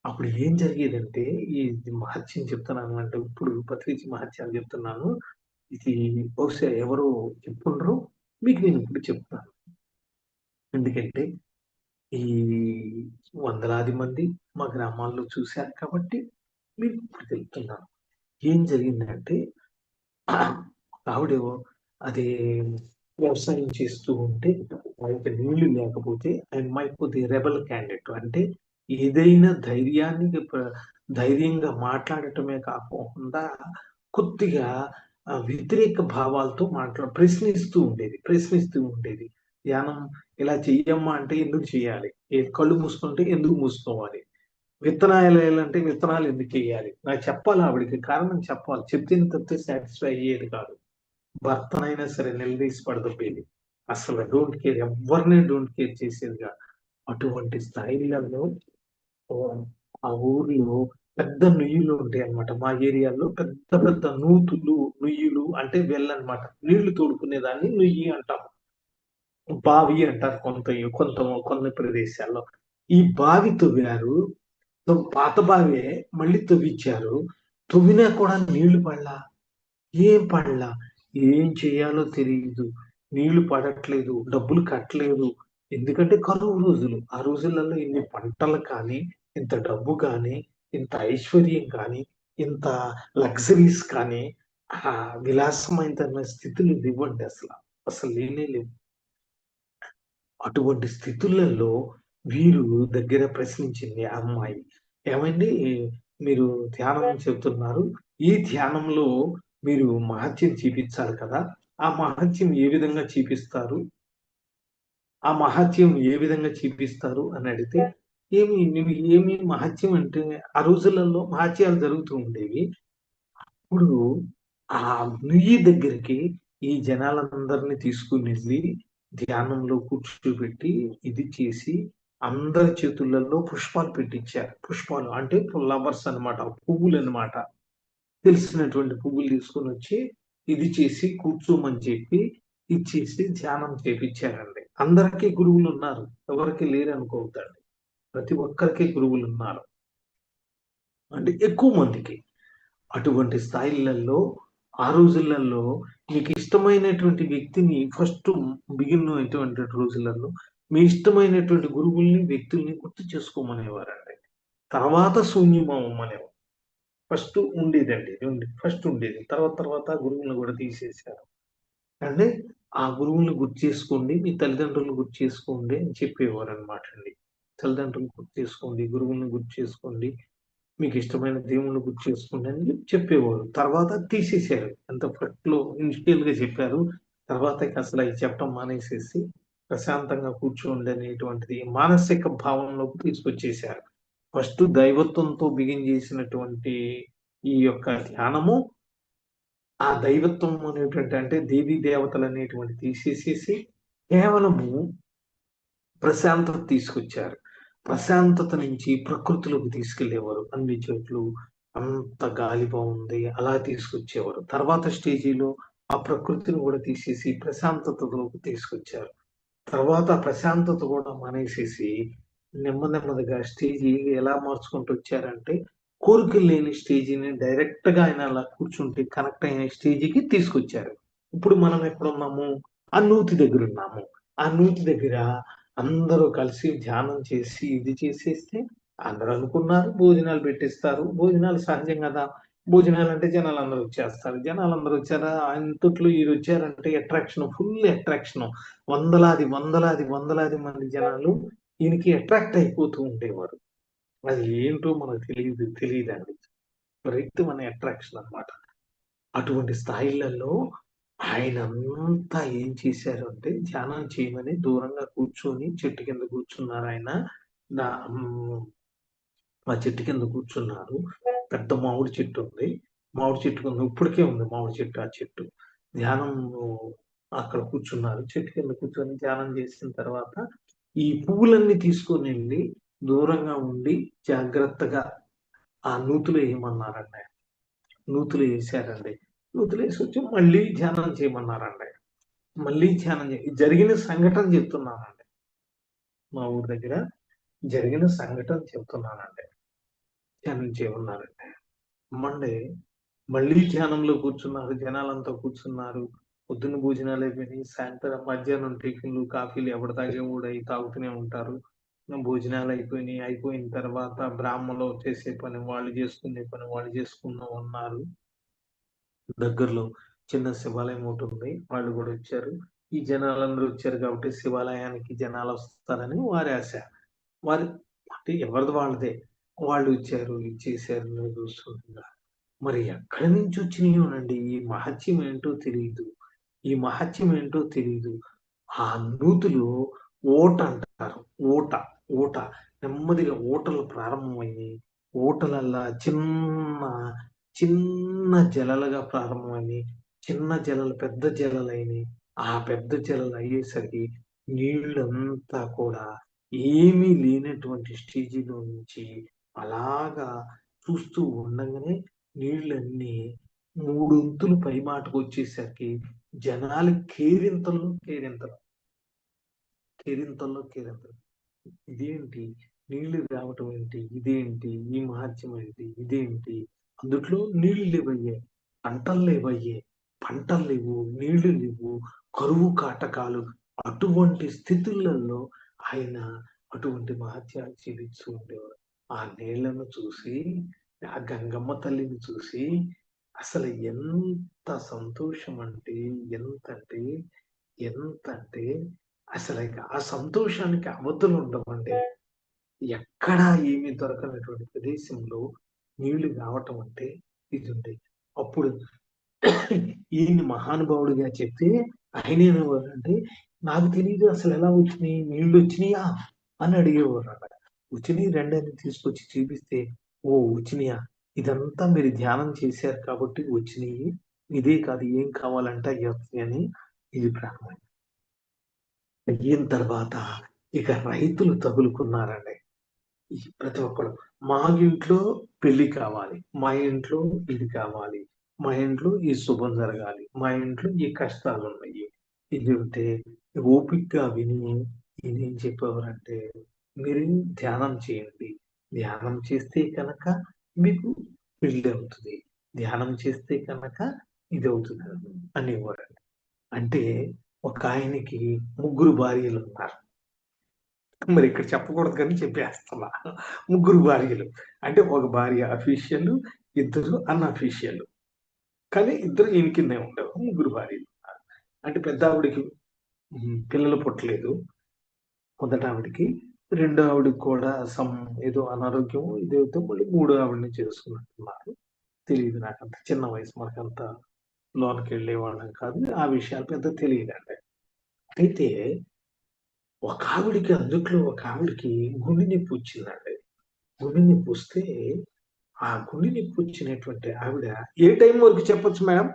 అప్పుడు ఏం జరిగేదంటే ఈ మహత్యం చెప్తున్నాను అంటే ఇప్పుడు పత్రిజీ మహత్యాలు చెప్తున్నాను. ఇది బహుశా ఎవరు చెప్పుండరు. మీకు నేనిప్పుడు చెప్తాను. ఎందుకంటే, ఈ వందలాది మంది మా గ్రామాల్లో చూశారు కాబట్టి, మీకిప్పుడు చెప్తున్నాను. ఏం జరిగిందంటే, ఆవిడేమో అదే వ్యవసాయం చేస్తూ ఉంటే, ఆవిడకి నీళ్లు లేకపోతే, ఆ అమ్మాయి కొద్దిగా రెబెల్ క్యాండిడేట్. అంటే, ఏదైనా ధైర్యంగా మాట్లాడటమే కాకోకుండా, కొద్దిగా వ్యతిరేక భావాలతో ప్రశ్నిస్తూ ఉండేది. ధ్యానం ఇలా చెయ్యమ్మా అంటే ఎందుకు చేయాలి? కళ్ళు మూసుకుంటే ఎందుకు మూసుకోవాలి? విత్తనాలేయాలంటే విత్తనాలు ఎందుకెయ్యాలి? నాకు చెప్పాలి ఆవిడకి కారణం చెప్పాలి. చెప్తేనే తప్పితే సాటిస్ఫై అయ్యేది కాదు. భర్తనైనా సరే నిలదీసి పడదొబ్బేది. అసలు డోంట్ కేర్. ఎవ్వరిని డోంట్ కేర్ చేసేది కాదు. అటువంటి స్థాయిలలో ఆ ఊర్లో పెద్ద నుయ్యిలు ఉంటాయి అన్నమాట. మా ఏరియాలో పెద్ద పెద్ద నుయ్యిలు అంటే వెళ్ళనమాట. నీళ్లు తోడుకునే దాన్ని నుయ్యి అంటాం. బావి అంటారు కొన్ని ప్రదేశాల్లో. ఈ బావి తవ్వారు. పాత బావే మళ్ళీ తవ్విచ్చారు. తవ్వినా కూడా నీళ్లు పడలా. ఏం పడలా. ఏం చేయాలో తెలియదు. నీళ్లు పడట్లేదు. డబ్బులు కట్టలేదు. ఎందుకంటే కరువు రోజులు. ఆ రోజులలో ఇన్ని పంటలు కానీ, ఇంత డబ్బు కానీ, ఇంత ఐశ్వర్యం కానీ, ఇంత లగ్జరీస్ కానీ, విలాసమైన స్థితులు ఇవ్వండి అసలు. అసలు లేనే లేవు. అటువంటి స్థితులలో వీరు దగ్గర ప్రశ్నించింది ఆ అమ్మాయి. ఏమండి, మీరు ధ్యానం చెప్తున్నారు. ఈ ధ్యానంలో మీరు మహత్యం చూపించాలి కదా! ఆ మహత్యం ఏ విధంగా చూపిస్తారు? ఆ మహత్యం ఏ విధంగా చూపిస్తారు అని అడిగితే, ఏమి మహత్యం అంటే ఆ రోజులలో మహత్యాలు జరుగుతూ ఉండేవి. ఇప్పుడు ఆ నుయ్యి దగ్గరికి ఈ జనాలందరిని తీసుకుని వెళ్ళి ధ్యానంలో కూర్చోబెట్టి ఇది చేసి అందరి చేతులలో పుష్పాలు పెట్టించారు. పుష్పాలు అంటే ఫ్లవర్స్ అన్నమాట. పువ్వులు అన్నమాట. తెలిసినటువంటి పువ్వులు తీసుకొని వచ్చి ఇది చేసి కూర్చోమని చెప్పి ఇచ్చేసి ధ్యానం చేపించారండి. అందరికీ గురువులు ఉన్నారు. ఎవరికి లేరు అనుకోవద్దండి. ప్రతి ఒక్కరికి గురువులు ఉన్నారు. అంటే ఎక్కువ మందికి. అటువంటి స్థాయిలలో ఆ రోజులలో మీకు ఇష్టమైనటువంటి వ్యక్తిని ఫస్ట్ బిగినటువంటి రోజులలో మీ ఇష్టమైనటువంటి గురువుల్ని, వ్యక్తుల్ని గుర్తు చేసుకోమనేవారండి. తర్వాత శూన్యమవ్వమనేవారు. ఫస్ట్ ఉండేదండి. ఫస్ట్ ఉండేది. తర్వాత గురువులను కూడా తీసేశారు. అంటే ఆ గురువుల్ని గుర్తు చేసుకోండి, మీ తల్లిదండ్రులను గుర్తు చేసుకోండి అని చెప్పేవారనమాట అండి. తల్లిదండ్రులను గుర్తు చేసుకోండి, గురువుల్ని గుర్తు చేసుకోండి, మీకు ఇష్టమైన దేవుణ్ణి గుర్తు చేసుకోండి అని చెప్పేవారు. తర్వాత తీసేశారు. అంత ఫస్ట్‌లో ఇనిషియల్‌గా చెప్పారు. తర్వాత ఇక అసలు అయి చెప్పడం మానేసేసి ప్రశాంతంగా కూర్చోండి అనేటువంటిది మానసిక భావనలోకి తీసుకొచ్చేశారు. ఫస్ట్ దైవత్వంతో బిగిన్ చేసినటువంటి ఈ యొక్క ధ్యానము, ఆ దైవత్వం అనేటువంటి అంటే దేవీ దేవతలు అనేటువంటి తీసేసేసి కేవలము ప్రశాంతత తీసుకొచ్చారు. ప్రశాంతత నుంచి ప్రకృతిలోకి తీసుకెళ్ళేవారు. అన్ని చెట్లు, అంత గాలి బావుంది. అలా తీసుకొచ్చేవారు. తర్వాత స్టేజీలో ఆ ప్రకృతిని కూడా తీసేసి ప్రశాంతతలోకి తీసుకొచ్చారు. తర్వాత ప్రశాంతత కూడా మానేసేసి నెమ్మదిగా స్టేజి ఎలా మార్చుకుంటూ వచ్చారంటే, కోరికలు లేని స్టేజిని డైరెక్ట్‌గా ఆయన అలా కూర్చుంటే కనెక్ట్ అయిన స్టేజికి తీసుకొచ్చారు. ఇప్పుడు మనం ఎక్కడున్నాము? ఆ నూతి దగ్గరున్నాము. ఆ నూతి దగ్గర అందరూ కలిసి ధ్యానం చేసి ఇది చేసేస్తే అందరూ అనుకున్నారు భోజనాలు పెట్టిస్తారు. భోజనాలు సహజం గదా! భోజనాలంటే జనాలందరూ వచ్చేస్తారు. జనాలందరూ వచ్చారా ఇంతట్లో ఈయనొచ్చారంటే అట్రాక్షన్ ఫుల్ అట్రాక్షను. వందలాది మంది జనాలు ఈయనకి అట్రాక్ట్ అయిపోతూ ఉండేవారు. అది ఏంటో మనకు తెలీదండి. విపరీతమైన అట్రాక్షన్ అన్నమాట. అటువంటి స్థాయిలలో ఆయనంతా ఏం చేశారు అంటే ధ్యానం చేయమని దూరంగా కూర్చొని చెట్టు కింద కూర్చున్నారాయన. నా హ్మ్. ఆ చెట్టు కింద కూర్చున్నారు. పెద్ద మామిడి చెట్టు ఉంది. మామిడి చెట్టు కింద ఇప్పటికే ఉంది మామిడి చెట్టు ఆ చెట్టు. ధ్యానం అక్కడ కూర్చున్నారు. చెట్టు కింద కూర్చొని ధ్యానం చేసిన తర్వాత ఈ పువ్వులన్నీ తీసుకొనెళ్ళి దూరంగా ఉండి జాగ్రత్తగా ఆ నూతిలో ఏయమన్నారండి. నూతిలో ఏసారండి. నూతిలో ఏసొచ్చి మళ్ళీ ధ్యానం చేయమన్నారండి. మళ్ళీ ధ్యానం జరిగిన సంఘటన చెప్తున్నానండి. మా ఊరు దగ్గర జరిగిన సంఘటన చెప్తున్నానండి. ధ్యానం చేయమన్నారండి. మండే మళ్ళీ ధ్యానంలో కూర్చున్నారు. జనాలంతా కూర్చున్నారు. పొద్దున్న భోజనాలు అయిపోయినాయి. సాయంత్రం మధ్యాహ్నం టిఫిన్‌లు, కాఫీలు ఎవడు తాగేవాడు అయి తాగుతూనే ఉంటారు. భోజనాలు అయిపోయినాయి. అయిపోయిన తర్వాత బ్రాహ్మణులు చేసే పని వాళ్ళు చేసుకునే పని వాళ్ళు చేసుకుంటూ ఉన్నారు. దగ్గరలో చిన్న శివాలయం ఒకటుంది. వాళ్ళు గూడా వచ్చారు. ఈ జనాలందరూ వచ్చారు కాబట్టి శివాలయానికి జనాలొస్తారని వారి ఆశ. వారి అంటే ఎవరిది వాళ్ళదే. వాళ్ళు వచ్చారు, ఇది చేశారు నేను చూస్తుండగా. మరి ఎక్కడి నుంచి వచ్చినయోనండి ఈ మహత్యం ఏంటో తెలీదు. ఈ మహత్యం ఏంటో తెలీదు. ఆ నూతిలో ఓట అంటారు. ఊట, ఊట. నెమ్మదిగా ఊటలు ప్రారంభమయ్యి, ఊటలల్లా చిన్న జలలుగా ప్రారంభమయ్యి, చిన్న జలలు పెద్ద జలలైనయి. ఆ పెద్ద జలలు అయ్యేసరికి నీళ్ళంతా కూడా ఏమీ లేనటువంటి స్టేజిలో నుంచి అలాగా చూస్తూ ఉండగానే నీళ్ళన్నీ మూడొంతులు పైమాటకు వచ్చేసరికి జనాలు కేరింతలు ఇదేంటి, నీళ్లు రావటం ఏంటి, ఇదేంటి, ఈ మహత్యం ఏంటి, ఇదేంటి, అందుట్లో నీళ్లు లేవయ్యే, పంటలు లేవు, నీళ్లు లేవు, కరువు కాటకాలు. అటువంటి స్థితులలో ఆయన అటువంటి మహత్యాలు చూపిస్తూ ఉండేవారు. ఆ నీళ్లను చూసి, ఆ గంగమ్మ తల్లిని చూసి అసలు ఎంత సంతోషం అంటే, ఎంతంటే అసలు ఆ సంతోషానికి అవధులు ఉండవండి. ఎక్కడా ఏమీ దొరకనటువంటి ప్రదేశంలో నీళ్లు రావటం అంటే ఇది ఉంది. అప్పుడు ఈయన మహానుభావుడిగా చెప్తే ఆయన ఏమనేవారంటే, నాకు తెలియదు అసలు ఎలా వచ్చినాయి, నీళ్లు వచ్చినాయా అని అడిగేవారు అన్నమాట. వచ్చినాయి రండి అని తీసుకొచ్చి చూపిస్తే, ఓ వచ్చినాయా, ఇదంతా మీరు ధ్యానం చేశారు కాబట్టి వచ్చినాయి, ఇదే కాదు ఏం కావాలంటే అవి వస్తాయని ఇది ప్రారంభం. అయిన తర్వాత ఇక రైతులు తగులుకున్నారండి. ప్రతి ఒక్కరు మా ఇంట్లో పెళ్లి కావాలి, మా ఇంట్లో ఇది కావాలి, మా ఇంట్లో ఈ శుభం జరగాలి, మా ఇంట్లో ఈ కష్టాలు ఉన్నాయి, ఇది ఉంటే ఓపికగా విని ఇది ఏం చెప్పేవారంటే, మీరు ధ్యానం చేయండి, ధ్యానం చేస్తే కనుక మీకు పెళ్లి అవుతుంది, ధ్యానం చేస్తే కనుక ఇది అవుతుంది అనేవారండి. అంటే ఒక ఆయనకి 3 భార్యలు ఉన్నారు. మరి ఇక్కడ చెప్పకూడదు కానీ చెప్పేస్తున్నా. 3 భార్యలు. అంటే ఒక భార్య అఫీషియల్, 2 అన్అఫీషియల్. కానీ 2 ఈయన కిందే ఉండేవారు. 3 భార్యలు. అంటే పెద్ద ఆవిడకి పిల్లలు పుట్టలేదు. మొదట ఆవిడకి. రెండో ఆవిడకి కూడా ఏదో అనారోగ్యం ఇదేదో మళ్ళీ మూడో ఆవిడని చేసుకున్నట్టున్నారు. తెలియదు నాకంత. చిన్న వయసు మనకంత లోనికి వెళ్ళేవాళ్ళం కాదు. ఆ విషయాలు పెద్ద తెలియదండి. అయితే ఒక ఆవిడకి గుండె నొప్పి వచ్చిందండి. గుండె నొప్పి వస్తే ఆ గుండె నొప్పి వచ్చినటువంటి ఆవిడ ఏ టైం వరకు చెప్పొచ్చు మేడం?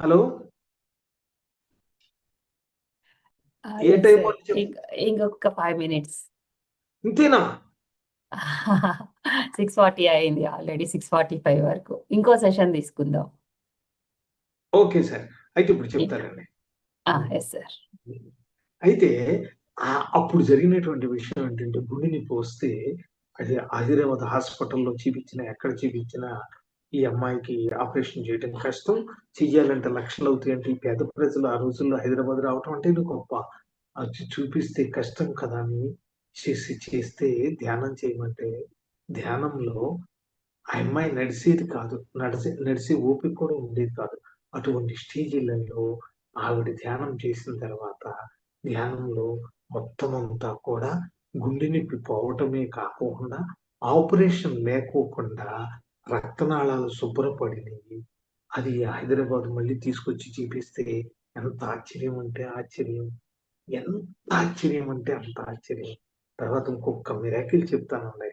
హలో, ఏ టైం వరకు? ఇంకొక 5 minutes. ఇంతేనా? 6:40 అయింది, ఆల్రెడీ 6:45 వరకు. ఇంకో సెషన్ తీసుకుందాం. ఓకే సార్, అయితే ఇప్పుడు చెప్తారండి. Yes sir. అయితే అప్పుడు జరిగినటువంటి విషయం ఏంటంటే, గుండె నొప్పి వస్తే అది హైదరాబాద్ హాస్పిటల్లో ఎక్కడ చూపించినా ఈ అమ్మాయికి ఆపరేషన్ చేయడం కష్టం, చెయ్యాలంటే లక్షలు అవుతాయంటే ఈ పేద ప్రజలు ఆ రోజుల్లో హైదరాబాద్ రావటం అంటే ఇది గొప్ప, అది చూపిస్తే కష్టం కదా అని చేస్తే ధ్యానం చేయమంటే, ధ్యానంలో ఆ అమ్మాయి నడిచేది కాదు, నడిసే ఓపిక కూడా ఉండేది కాదు. అటువంటి స్టేజీలలో ఆవిడ ధ్యానం చేసిన తర్వాత ధ్యానంలో మొత్తం అంతా కూడా గుండె నొప్పి పోవటమే కాకుండా ఆపరేషన్ లేకోకుండా రక్తనాళాలు శుభ్రపడినవి. అది హైదరాబాద్ మళ్ళీ తీసుకొచ్చి చూపిస్తే ఎంత ఆశ్చర్యం అంటే ఆశ్చర్యం, ఎంత ఆశ్చర్యం అంటే అంత ఆశ్చర్యం. తర్వాత ఇంకొక మిరాకిల్ చెప్తానండి,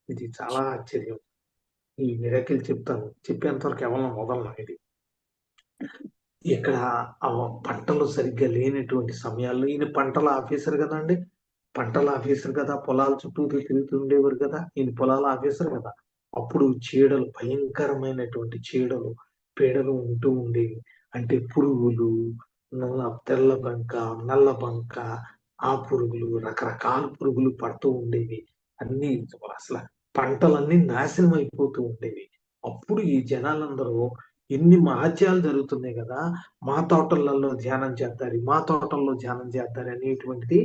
ఇది చాలా ఆశ్చర్యం. ఈ మిరాకిల్ చెప్తాను, చెప్పేంతవరకు ఎవరిని వదలను. ఇది ఇక్కడ పంటలు సరిగ్గా లేనటువంటి సమయాల్లో, ఈయన పంటల ఆఫీసర్ కదండి, పొలాల చుట్టూ తిరుగుతుండేవారు కదా, ఈయన పొలాల ఆఫీసర్ కదా. అప్పుడు చీడలు, భయంకరమైనటువంటి చీడలు, పీడలు ఉంటూ ఉండేవి. అంటే పురుగులు, తెల్ల బంక, నల్ల బంక, ఆ పురుగులు, రకరకాల పురుగులు పడుతూ ఉండేవి. అన్ని అసలు పంటలన్నీ నాశనం అయిపోతూ ఉండేవి. అప్పుడు ఈ జనాలందరూ ఎన్ని మహత్యాలు జరుగుతున్నాయి కదా, మా తోటలలో ధ్యానం చేస్తారు అనేటువంటిది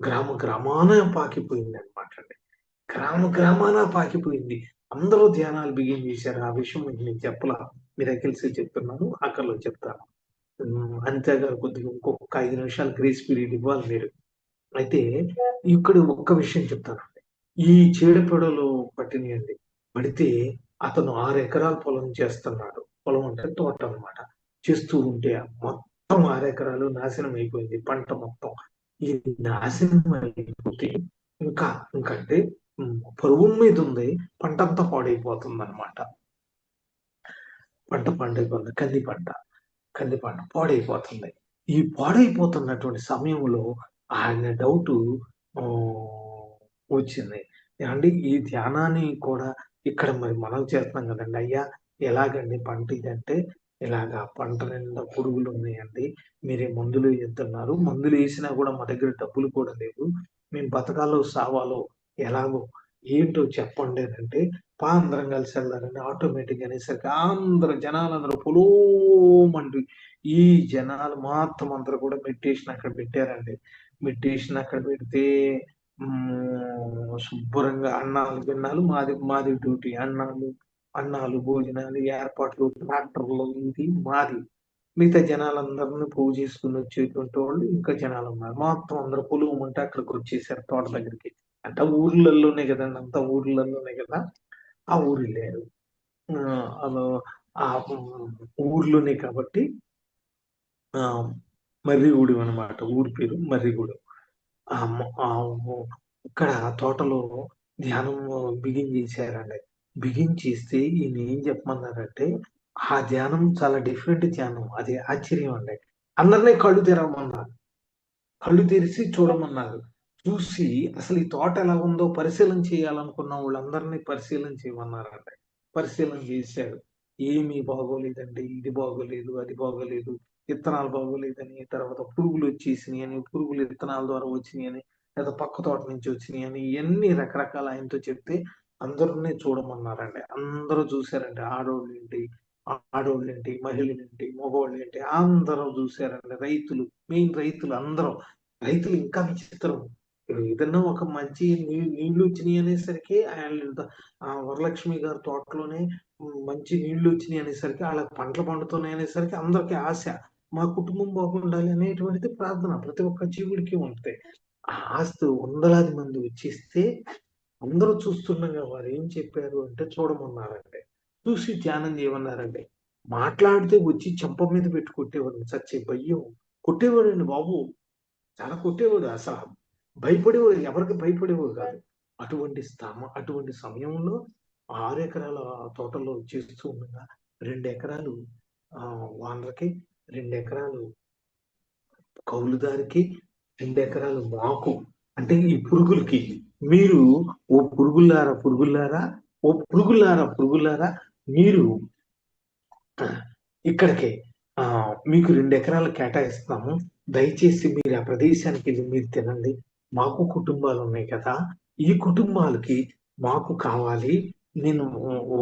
గ్రామాన పాకిపోయింది అనమాట అండి. గ్రామాన పాకిపోయింది. అందరూ ధ్యానాలు బిగిన్ చేశారు. ఆ విషయం నేను చెప్పలా, మిరాకిల్స్ చెప్తున్నాను, ఆఖరిలో చెప్తాను. అనిత గారు కొద్దిగా ఇంకొక 5 నిమిషాలు గ్రేస్ పీరియడ్ ఇవ్వాలి మీరు. అయితే ఇక్కడ ఒక్క విషయం చెప్తానండి. ఈ చీడపీడలు పట్టినాయండి. పడితే అతను 6 ఎకరాల పొలం చేస్తున్నాడు. పొలం అంటే తోట అన్నమాట. చేస్తూ ఉంటే మొత్తం 6 ఎకరాలు నాశనం అయిపోయింది. పంట మొత్తం ఈ నాశనం అయిపోతే ఇంకంటే పరువు మీద ఉంది, పంట అంతా పాడైపోతుంది అనమాట. పంట పాడైపోతుంది, కంది పంట పాడైపోతుంది. ఈ పాడైపోతున్నటువంటి సమయంలో ఆయన డౌట్ వచ్చింది. ఏమండి ఈ ధ్యానాన్ని కూడా ఇక్కడ మరి మనం చేస్తున్నాం కదండి. అయ్యా ఎలాగండి పంట ఇదంటే, ఇలాగా పంట నిండా పురుగులు ఉన్నాయండి. మీరే మందులు ఎత్తున్నారు. మందులు వేసినా కూడా మా దగ్గర డబ్బులు కూడా లేవు. మేము బతకాలో సావాలో ఎలాగో ఏంటో చెప్పండి అనంటే, అందరం కలిసి వెళ్దారండి. ఆటోమేటిక్‌గా అనేసరికి అందరూ జనాలందరూ పొలోమంటూ ఈ జనాలు మొత్తం అందరూ కూడా మెడిటేషన్ అక్కడ పెట్టారండి. మెడిటేషన్ అక్కడ పెడితే శుభ్రంగా అన్నాలు, గిన్నాలు మాది మాది డ్యూటీ. అన్నాలు, భోజనాలు, ఏర్పాట్లు, ట్రాక్టర్‌లు ఇది మాది. మిగతా జనాలందరిని పోగు చేసుకొని వచ్చేటువంటి వాళ్ళు ఇంకా జనాలున్నారు. మొత్తం అందరూ పొలుముంటే అక్కడికొచ్చేసారు తోట దగ్గరికి. అంటే ఊర్లల్లోనే గదండీ! అంతా ఊర్లల్లోనే గదా! ఆ ఊరెళ్ళారు. అలో ఊర్లోనే కాబట్టి ఆహ్, మర్రిగూడెం అనమాట. ఊరి పేరు మర్రిగూడెం. ఇక్కడ తోటలో ధ్యానం బిగించేశారండి. బిగించేస్తే ఈయన ఏం చెప్పమన్నారంటే, ఆ ధ్యానం చాలా డిఫరెంట్ ధ్యానం. అది ఆశ్చర్యం అండి. అందరిని కళ్ళు తెరవమన్నారు. కళ్ళు తెరిసి చూడమన్నారు. చూసి అసలు ఈ తోట ఎలా ఉందో పరిశీలన చేయాలనుకున్న వాళ్ళందరినీ పరిశీలన చేయమన్నారండి. పరిశీలన చేశారు. ఏమీ బాగోలేదండి. ఇది బాగోలేదు, అది బాగోలేదు. విత్తనాలు బాగోలేదని, తర్వాత పురుగులొచ్చేసినియని, పురుగులు విత్తనాల ద్వారా వచ్చినియని, లేదా పక్క తోట నుంచి వచ్చినియని, ఇయన్నీ రకరకాల ఆయనతో చెప్తే అందరిని చూడమన్నారండి. అందరూ చూసారండి. ఆడోళ్ళేంటి, మహిళలేంటి, మగోళ్ళేంటి అందరూ చూసారండి. రైతులు, మెయిన్ రైతులు అందరూ. రైతులు ఇంకా విచిత్రం. ఏదన్నా ఒక మంచి నీళ్లొచ్చినియి అనేసరికి వరలక్ష్మి గారి తోటలోనే మంచి నీళ్లొచ్చినియి అనేసరికి ఆళ్ళకి పంటలు పండుతున్నాయి అనేసరికి అందరికి ఆశ. మా కుటుంబం బాగుండాలి అనేటువంటిది ప్రార్థన. ప్రతి ఒక్క జీవుడికి ఉంటది. ఆ ఆస్తి వందలాది మంది వచ్చేస్తే అందరూ చూస్తుండగా వారేం చెప్పారు అంటే చూడమన్నారండి. చూసి ధ్యానం చేయమన్నారండి. మాట్లాడితే వచ్చి చెంప మీద పెట్టి కొట్టేవాడిని. చచ్చే భయం. కొట్టేవాడండి బాబు. చాలా కొట్టేవాడు. భయపడేవాడు. ఎవరికీ భయపడేవాడు కాదు. అటువంటి సమయంలో 6 ఎకరాల తోటలో చేస్తూ ఉండగా 2 ఎకరాలు ఓనర్‌కి, 2 ఎకరాలు కౌలుదారికి, 2 ఎకరాలు మాకు. అంటే ఈ పురుగులకి. మీరు ఓ పురుగుల్లారా, పురుగుల్లారా, ఓ పురుగుల్లారా, పురుగుల్లారా మీరు ఇక్కడికి మీకు 2 ఎకరాలు కేటాయిస్తున్నాము. దయచేసి మీరు ఆ ప్రదేశానికెళ్ళి మీరు తినండి. మాకు కుటుంబాలున్నాయి కదా! ఈ కుటుంబాలకి మాకు కావాలి. నేను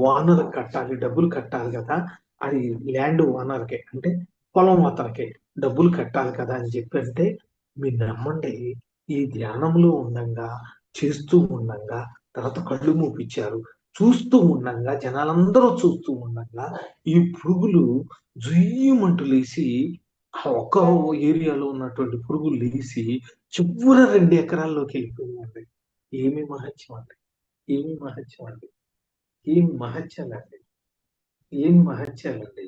ఓనర్‌కి కట్టాలి. డబ్బులు కట్టాలి గదా! అది ల్యాండ్ ఓనర్‌కే. అంటే పొలం అతనికి డబ్బులు కట్టాలి కదా! అని చెప్పంటే మీరు నమ్మండి. ఈ ధ్యానంలో ఉండంగా, చేస్తూ ఉండంగా తర్వాత కళ్ళు మూపిచ్చారు. చూస్తూ ఉండంగా జనాలందరూ చూస్తూ ఉండంగా ఈ పురుగులు జుయ్యమంటూ లేసి ఆ ఒక్క ఏరియాలో ఉన్నటువంటి పురుగులు లేసి చివ్వున 2 ఎకరాల్లోకి వెళ్ళిపోయిందండి. ఏమి మహత్యం అండి. ఏమి మహత్యం అండి. ఏం మహత్యాలండి. ఏం మహత్యాలండి.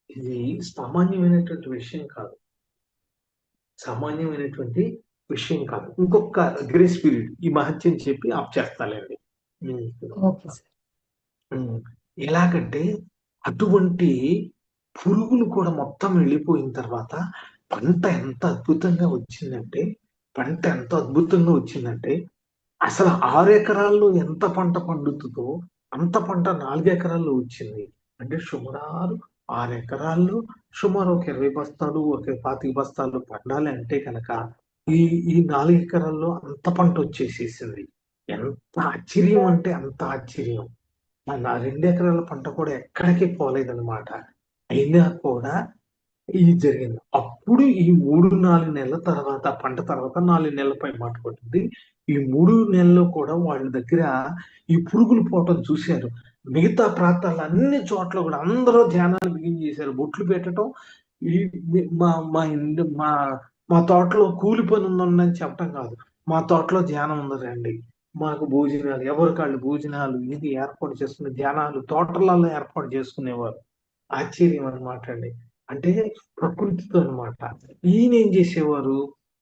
ఇది సామాన్యమైనటువంటి విషయం కాదు. సామాన్యమైనటువంటి విషయం కాదు. ఇంకొక గ్రేస్ పీరియడ్ ఈ మహత్యం చెప్పి ఆఫ్ చేస్తాలేండి. Okay sir. ఎలాగంటే అటువంటి పురుగులు కూడా మొత్తం వెళ్ళిపోయిన తర్వాత పంట ఎంత అద్భుతంగా వచ్చిందంటే అసలు 6 ఎకరాల్లో ఎంత పంట పండుతుందో అంత పంట 4 ఎకరాల్లో వచ్చింది. అంటే సుమారు 6 ఎకరాల్లో సుమారు ఒక 20 బస్తాలు, ఒక 25 బస్తాలు పండాలి అంటే గనక ఈ ఈ 4 ఎకరాల్లో అంత పంట వచ్చేసేసింది. ఎంత ఆశ్చర్యం అంటే అంత ఆశ్చర్యం. నా 2 ఎకరాల పంట కూడా ఎక్కడికి పోలేదనమాట. అయినా కూడా ఇది జరిగింది. అప్పుడు ఈ 3, 4 నెలల తర్వాత పంట తర్వాత 4 నెలల పైమాట పడుతుంది. ఈ 3 నెలల్లో కూడా వాళ్ళ దగ్గర ఈ పురుగులు పోవటం చూశారు. మిగతా ప్రాంతాల్లో అన్ని చోట్ల కూడా అందరూ ధ్యానాలు బిగించేశారు. బొట్లు పెట్టటం ఈ మా మా ఇంటి మా మా తోటలో కూలి పని ఉందని చెప్పటం కాదు. మా తోటలో ధ్యానం ఉంది రండి. మాకు భోజనాలు ఎవరికాళ్ళు భోజనాలు ఇది ఏర్పాటు చేసుకునే ధ్యానాలు తోటలలో ఏర్పాటు చేసుకునేవారు. ఆశ్చర్యం అన్నమాట అండి. అంటే ప్రకృతితో అన్నమాట. ఈయనేం చేసేవారు?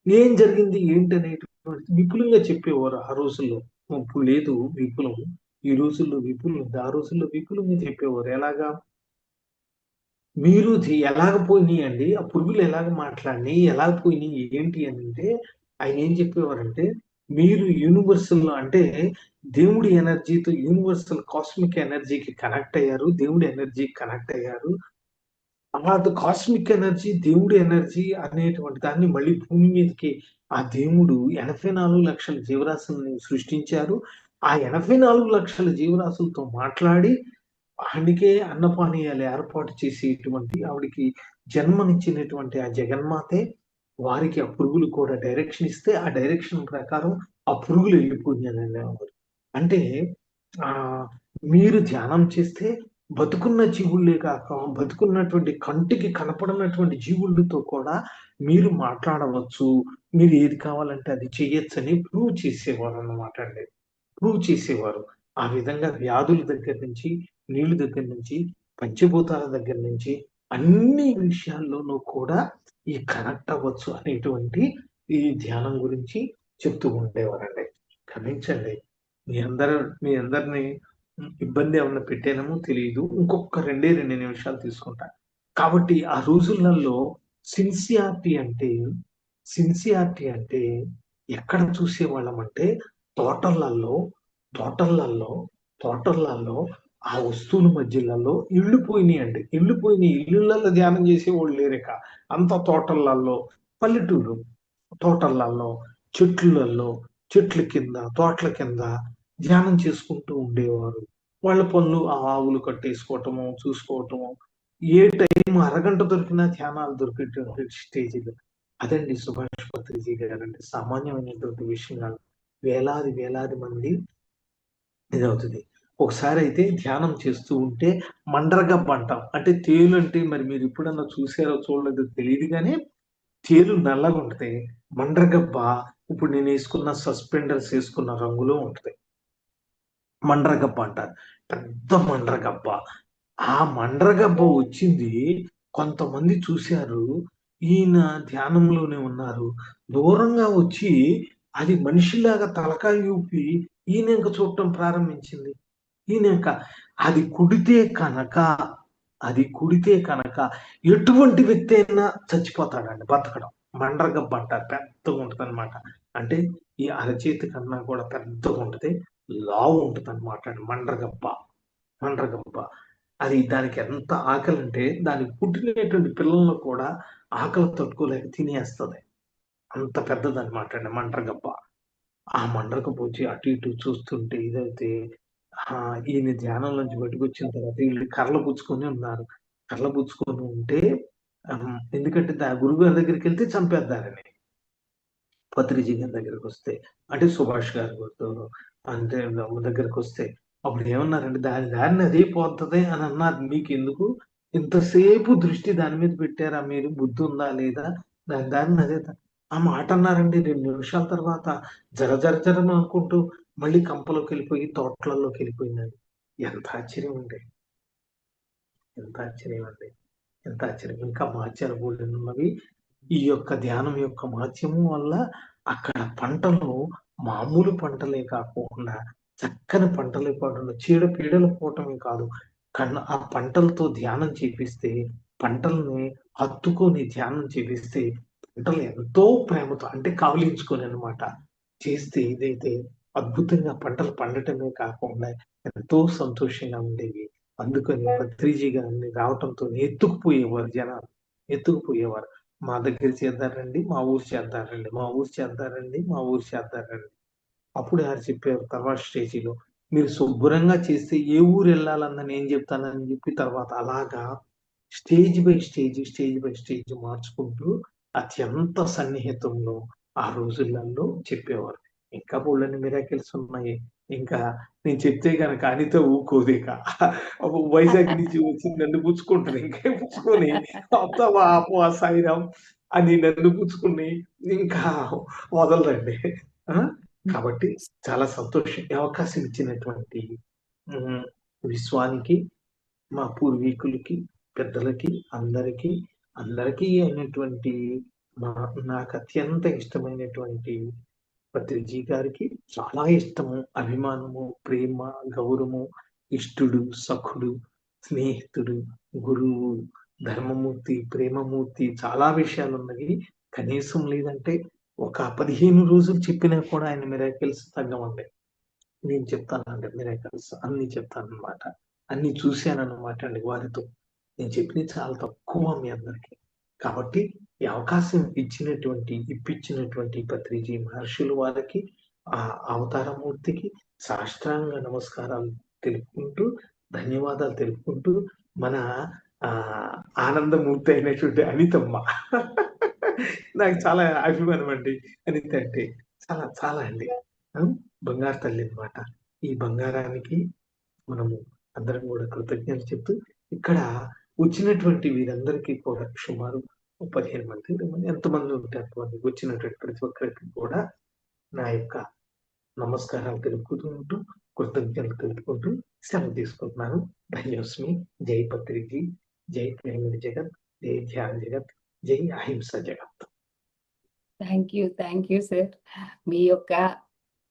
ఏం జరిగింది ఏంటనేటువంటిది విపులంగా చెప్పేవారు ఆ రోజుల్లో. ఇప్పుడు లేదు విపులం. ఈ రోజుల్లో విపులం ఉంది. ఆ రోజుల్లో విపులంగా చెప్పేవారు. ఎలాగా? మీరు ఎలాగ పోయినియండి? ఆ పురుగులు ఎలాగ మాట్లాడినియి? ఎలాగ పోయినియి? ఏంటి అనంటే ఆయనేం చెప్పేవారంటే, మీరు యూనివర్సల్ అంటే దేవుడి ఎనర్జీతో యూనివర్సల్ కాస్మిక్ ఎనర్జీకి కనెక్ట్ అయ్యారు, దేవుడి ఎనర్జీకి కనెక్ట్ అయ్యారు. అలా కాస్మిక్ ఎనర్జీ, దేవుడి ఎనర్జీ అనేటువంటి దాన్ని మళ్ళీ భూమి మీదకి ఆ దేవుడు 84 లక్షల జీవరాశుల్ని సృష్టించారు. ఆ 84 లక్షల జీవరాశులతో మాట్లాడి అందుకే అన్నపానీయాలు ఏర్పాటు చేసేటువంటి ఆవిడకి జన్మనిచ్చినటువంటి ఆ జగన్మాతే వారికి ఆ పురుగులు కూడా డైరెక్షన్ ఇస్తే ఆ డైరెక్షన్ ప్రకారం ఆ పురుగులు వెళ్ళిపోయినాయనేవారు. అంటే మీరు ధ్యానం చేస్తే బతుకున్న జీవులే కాక బతుకున్నటువంటి కంటికి కనపడనటువంటి జీవులతో కూడా మీరు మాట్లాడవచ్చు. మీరు ఏది కావాలంటే అది చేయొచ్చని ప్రూవ్ చేసేవారు అన్నమాట అండి. ప్రూవ్ చేసేవారు. ఆ విధంగా వ్యాధుల దగ్గర నుంచి, నీళ్ళ దగ్గర నుంచి, పంచభూతాల దగ్గర నుంచి అన్ని విషయాల్లోనూ కూడా ఈ కనెక్ట్ అవ్వచ్చు అనేటువంటి ఈ ధ్యానం గురించి చెప్తూ ఉండేవారండి. క్షమించండి. మీ అందరిని ఇబ్బంది ఏమన్నా పెట్టానేమో తెలీదు. ఇంకొక 2 నిమిషాలు తీసుకుంటా. కాబట్టి ఆ రోజులలో సిన్సియారిటీ అంటే సిన్సియారిటీ అంటే ఎక్కడ చూసేవాళ్ళమంటే తోటలలో, తోటలలో, తోటలలో ఆ వస్తువుల మధ్యలలో ఇళ్ళు పోయినాయండి. ఇళ్ళు పోయినాయి. ఇళ్ళల్లో ధ్యానం చేసేవాళ్ళు లేరిక. అంతా తోటలలో, పల్లెటూరు. తోటలలో, చెట్లులలో, చెట్ల కింద, తోటల కింద ధ్యానం చేసుకుంటూ ఉండేవారు. వాళ్ళ పనులు ఆ ఆవులు కట్టేసుకోవటము, చూసుకోవటము. ఏ టైం అరగంట దొరికినా ధ్యానాలు దొరికేటువంటి స్టేజ్‌లో. అదండి సుభాష్ పత్రిజీ గారంటే సామాన్యమైనటువంటి విషయం కాదు. వేలాది, వేలాది మంది ఇదవుతది. ఒకసారైతే ధ్యానం చేస్తూ ఉంటే మండ్రగబ్బ అంటాం. అంటే తేలు అంటే మరి మీరు ఎప్పుడన్నా చూసారో చూడలేదో తెలీదు గానీ, తేలు నల్లగుంటది. మండ్రగబ్బ ఇప్పుడు నేనేసుకున్న సస్పెండర్స్ ఏసుకున్న రంగులో ఉంటది. మండ్రగబ్బ అంటారు. పెద్ద మండ్రగబ్బ. ఆ మండ్రగబ్బ వచ్చింది కొంతమంది చూసారు. ఈయన ధ్యానంలోనే ఉన్నారు. దూరంగా వచ్చి అది మనిషిలాగా తలకాయ ఊపి ఈయనింక చూడటం ప్రారంభించింది. ఈయనింక అది కుడితే కనక అది కుడితే కనక ఎటువంటి వ్యక్తి అయినా చచ్చిపోతాడండి బతకడం. మండ్రగబ్బ అంటారు. పెద్దగుంటదనమాట. అంటే ఈ అరచేతి కన్నా కూడా పెద్దగుంటది. లావు ఉంటదనమాట మండ్రగబ్బ. మండ్రగబ్బ. అది దానికి ఎంత ఆకలంటే దానికి పుట్టినటువంటి పిల్లలను కూడా ఆకలి తట్టుకోలేక తినేస్తది. అంత పెద్దదనమాట అండి మండ్రగబ్బ. ఆ మండ్రగబ్బ వచ్చి అటు ఇటు చూస్తుంటే ఇదైతే ఈయన ధ్యానం నుంచి బయటకొచ్చిన తర్వాత వీళ్ళు కర్రలు పుచ్చుకొని ఉన్నారు. కర్రలు పుచ్చుకొని ఉంటే ఎందుకంటే గురువుగారి దగ్గరికెళ్తే చంపేద్దారని. పత్రిజీ గారి దగ్గరకొస్తే. అంటే సుభాష్ గారి అంటే దగ్గరకొస్తే. అప్పుడు ఏమన్నారంటే దాని దారిన అదే పోతది అని అన్నారు. మీకెందుకు ఇంతసేపు దృష్టి దాని మీద పెట్టారా మీరు? బుద్ధుందా లేదా? దాని దారిన అదే ఆ మాట అన్నారండి. 2 నిమిషాల తర్వాత జర జర జరన అనుకుంటూ మళ్ళీ కంపలోకెళ్ళిపోయి తోటలలోకెళ్ళిపోయిందండి. ఎంత ఆశ్చర్యం అండి. ఎంత ఆశ్చర్యం అండి. ఎంత ఆశ్చర్యం. ఇంకా మహత్యాలు బోలెడున్నవి. ఈ యొక్క ధ్యానం యొక్క మహత్యము వల్ల అక్కడ పంటలు మామూలు పంటలే కాకోకుండా చక్కని పంటలే పడును. చీడ పీడలు పోవటమే కాదు. ఆ పంటలతో ధ్యానం చేపిస్తే పంటల్ని హత్తుకొని ధ్యానం చేపిస్తే పంటలు ఎంతో ప్రేమతో అంటే కౌలించుకొని అన్నమాట. చేస్తే ఇదైతే అద్భుతంగా పంటలు పండటమే కాకుండా ఎంతో సంతోషంగా ఉండేవి. అందుకని పత్రిజీ గారిని రావటంతో ఎత్తుకుపోయేవారు జనాలు. ఎత్తుకుపోయేవారు. మా దగ్గర చేద్దారండి, మా ఊరు చేద్దారండి, మా ఊరు చేద్దారండి, మా ఊరు చేద్దారండి. అప్పుడు ఆయన చెప్పారు తర్వాత స్టేజీలో, మీరు శుభ్రంగా చేస్తే ఏ ఊరు వెళ్ళాలన్నా నేను చెప్తానని చెప్పి తర్వాత అలాగా stage by stage, stage by stage మార్చుకుంటూ అత్యంత సన్నిహితంలో ఆ రోజులలో చెప్పేవారు. ఇంకా బోలెడన్ని మిరాకిల్స్ ఉన్నాయి. ఇంకా నేను చెప్తే గనక అనిత ఊకోదిక. వైజాగ్ నుంచి వచ్చి నన్ను పుచ్చుకుంటది. ఇంకా పుచ్చుకొని "వస్తావా ఆపు ఆ సాయిరాం" అని నన్ను పుచ్చుకొని ఇంకా వదలరండి. ఆ! కాబట్టి చాలా సంతోషం. ఈ అవకాశం ఇచ్చినటువంటి హ్మ్. విశ్వానికి, మా పూర్వీకులకి, పెద్దలకి, అందరికీ అయినటువంటి మా నాకు అత్యంత ఇష్టమైనటువంటి పత్రిజీ గారికి చాలా ఇష్టము, అభిమానము, ప్రేమ, గౌరవము, ఇష్టుడు, సఖుడు, స్నేహితుడు, గురువు, ధర్మమూర్తి, ప్రేమమూర్తి చాలా విషయాలున్నవి. కనీసం లేదంటే ఒక 15 రోజులు చెప్పినా కూడా ఆయన మిరాకిల్స్ తగ్గవండి. నేను చెప్తానండి మిరాకిల్స్ అన్నీ చెప్తానన్నమాట. అన్నీ చూశానన్నమాట అండి వారితో. నేను చెప్పినవి చాలా తక్కువ మీ అందరికి. కాబట్టి ఈ అవకాశం ఇప్పించినటువంటి పత్రిజీ మహర్షులు వారికి, ఆ అవతారమూర్తికి సాష్టాంగ నమస్కారాలు తెలుపుకుంటూ, ధన్యవాదాలు తెలుపుకుంటూ, మన ఆనందమూర్తి అయినటువంటి అనితమ్మ నాకు చాలా అభిమానం అండి. అనిత అంటే చాలా చాలా అండి. బంగారు తల్లి అన్నమాట. ఈ బంగారానికి మనము అందరం కూడా కృతజ్ఞతలు చెప్తూ, ఇక్కడ వచ్చినటువంటి వీరందరికీ కూడా సుమారు 15 మంది, 20 మంది ఎంతమంది ఉంటే అంతమంది వచ్చినటువంటి ప్రతి ఒక్కరికి కూడా నా యొక్క నమస్కారాలు తెలుపుకుంటూ, కృతజ్ఞతలు తెలుపుకుంటూ సెలవు తీసుకుంటున్నాను. ధన్యోస్మి. జై పత్రిజీ, జై ప్రేమిడి జగత్, జై ధ్యాన జగత్, జై అహింస జగత్. Thank you sir. మీ యొక్క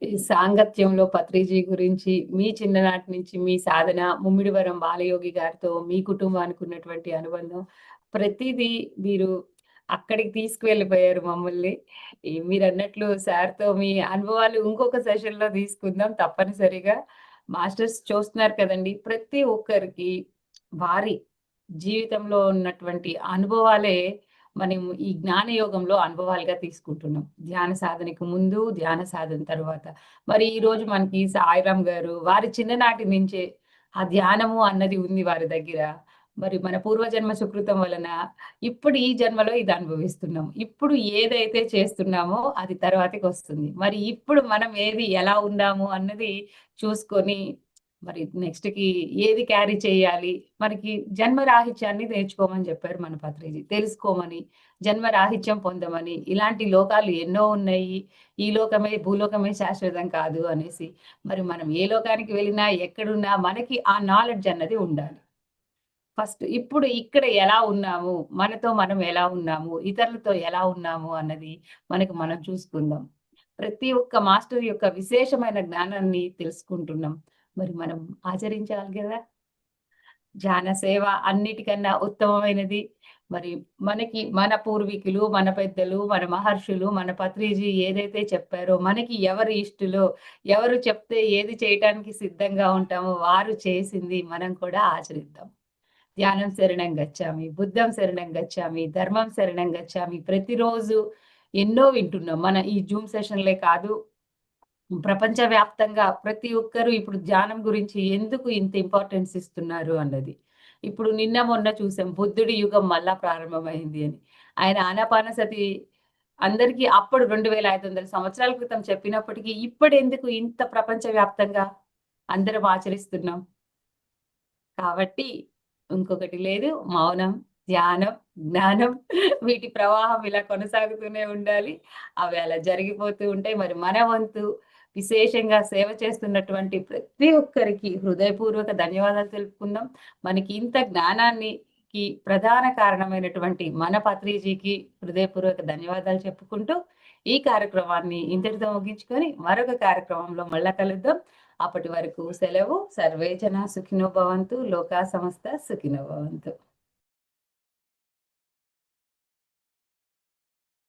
ఈ సాంగత్యంలో పత్రిజీ గురించి, మీ చిన్ననాటి నుంచి మీ సాధన, ముమ్మిడివరం బాలయోగి గారితో మీ కుటుంబానికి ఉన్నటువంటి అనుబంధం, ప్రతిదీ మీరు అక్కడికి తీసుకువెళ్ళిపోయారు మమ్మల్ని. మీరు అన్నట్లు సార్తో మీ అనుభవాలు ఇంకొక సెషన్లో తీసుకుందాం తప్పనిసరిగా. మాస్టర్స్ చూస్తున్నారు కదండి, ప్రతి ఒక్కరికి వారి జీవితంలో ఉన్నటువంటి అనుభవాలే మనం ఈ జ్ఞాన యోగంలో అనుభవాలుగా తీసుకుంటున్నాం. ధ్యాన సాధనకు ముందు, ధ్యాన సాధన తర్వాత. మరి ఈ రోజు మనకి సాయిరామ్ గారు వారి చిన్ననాటి నుంచే ఆ ధ్యానము అన్నది ఉంది వారి దగ్గర. మరి మన పూర్వజన్మ సుకృతం వలన ఇప్పుడు ఈ జన్మలో ఇది అనుభవిస్తున్నాం. ఇప్పుడు ఏదైతే చేస్తున్నామో అది తర్వాతకి వస్తుంది. మరి ఇప్పుడు మనం ఏది ఎలా ఉన్నాము అన్నది చూసుకొని మరి నెక్స్ట్ కి ఏది క్యారీ చేయాలి, మనకి జన్మ రాహిత్యాన్ని నేర్చుకోమని చెప్పారు మన పత్రిజీ. తెలుసుకోమని, జన్మ రాహిత్యం పొందమని, ఇలాంటి లోకాలు ఎన్నో ఉన్నాయి, ఈ లోకమే భూలోకమే శాశ్వతం కాదు అనేసి. మరి మనం ఏ లోకానికి వెళ్ళినా ఎక్కడున్నా మనకి ఆ నాలెడ్జ్ అన్నది ఉండాలి. ఫస్ట్ ఇప్పుడు ఇక్కడ ఎలా ఉన్నాము, మనతో మనం ఎలా ఉన్నాము, ఇతరులతో ఎలా ఉన్నాము అన్నది మనకి మనం చూసుకుందాం. ప్రతి ఒక్క మాస్టర్ యొక్క విశేషమైన జ్ఞానాన్ని తెలుసుకుంటున్నాం. మరి మనం ఆచరించాలి కదా. ధ్యాన సేవ అన్నిటికన్నా ఉత్తమమైనది. మరి మనకి మన పూర్వీకులు, మన పెద్దలు, మన మహర్షులు, మన పత్రిజీ ఏదైతే చెప్పారో, మనకి ఎవరు ఇష్టలో, ఎవరు చెప్తే ఏది చేయటానికి సిద్ధంగా ఉంటామో వారు చేసింది మనం కూడా ఆచరిద్దాం. ధ్యానం శరణం గచ్చామి, బుద్ధం శరణం గచ్చామి, ధర్మం శరణం గచ్చామి. ప్రతిరోజు ఎన్నో వింటున్నాం. మన ఈ జూమ్ సెషన్లే కాదు, ప్రపంచవ్యాప్తంగా ప్రతి ఒక్కరు ఇప్పుడు ధ్యానం గురించి ఎందుకు ఇంత ఇంపార్టెన్స్ ఇస్తున్నారు అన్నది. ఇప్పుడు నిన్న మొన్న చూసాం బుద్ధుడి యుగం మళ్ళా ప్రారంభమైంది అని. ఆయన ఆనాపానసతి అందరికీ అప్పుడు 2500 సంవత్సరాల క్రితం చెప్పినప్పటికీ ఇప్పుడు ఎందుకు ఇంత ప్రపంచవ్యాప్తంగా అందరం ఆచరిస్తున్నాం? కాబట్టి ఇంకొకటి లేదు, మౌనం, ధ్యానం, జ్ఞానం వీటి ప్రవాహం ఇలా కొనసాగుతూనే ఉండాలి. అవి అలా జరిగిపోతూ ఉంటాయి. మరి మన వంతు విశేషంగా సేవ చేస్తున్నటువంటి ప్రతి ఒక్కరికి హృదయపూర్వక ధన్యవాదాలు తెలుపుకుందాం. మనకి ఇంత జ్ఞానానికి ప్రధాన కారణమైనటువంటి మన పత్రిజీకి హృదయపూర్వక ధన్యవాదాలు చెప్పుకుంటూ ఈ కార్యక్రమాన్ని ఇంతటితో ముగించుకొని మరొక కార్యక్రమంలో మళ్ళా కలుద్దాం. అప్పటి వరకు సెలవు. సర్వే జన సుఖినో భవంతు, లోకా సమస్త సుఖినో భవంతు.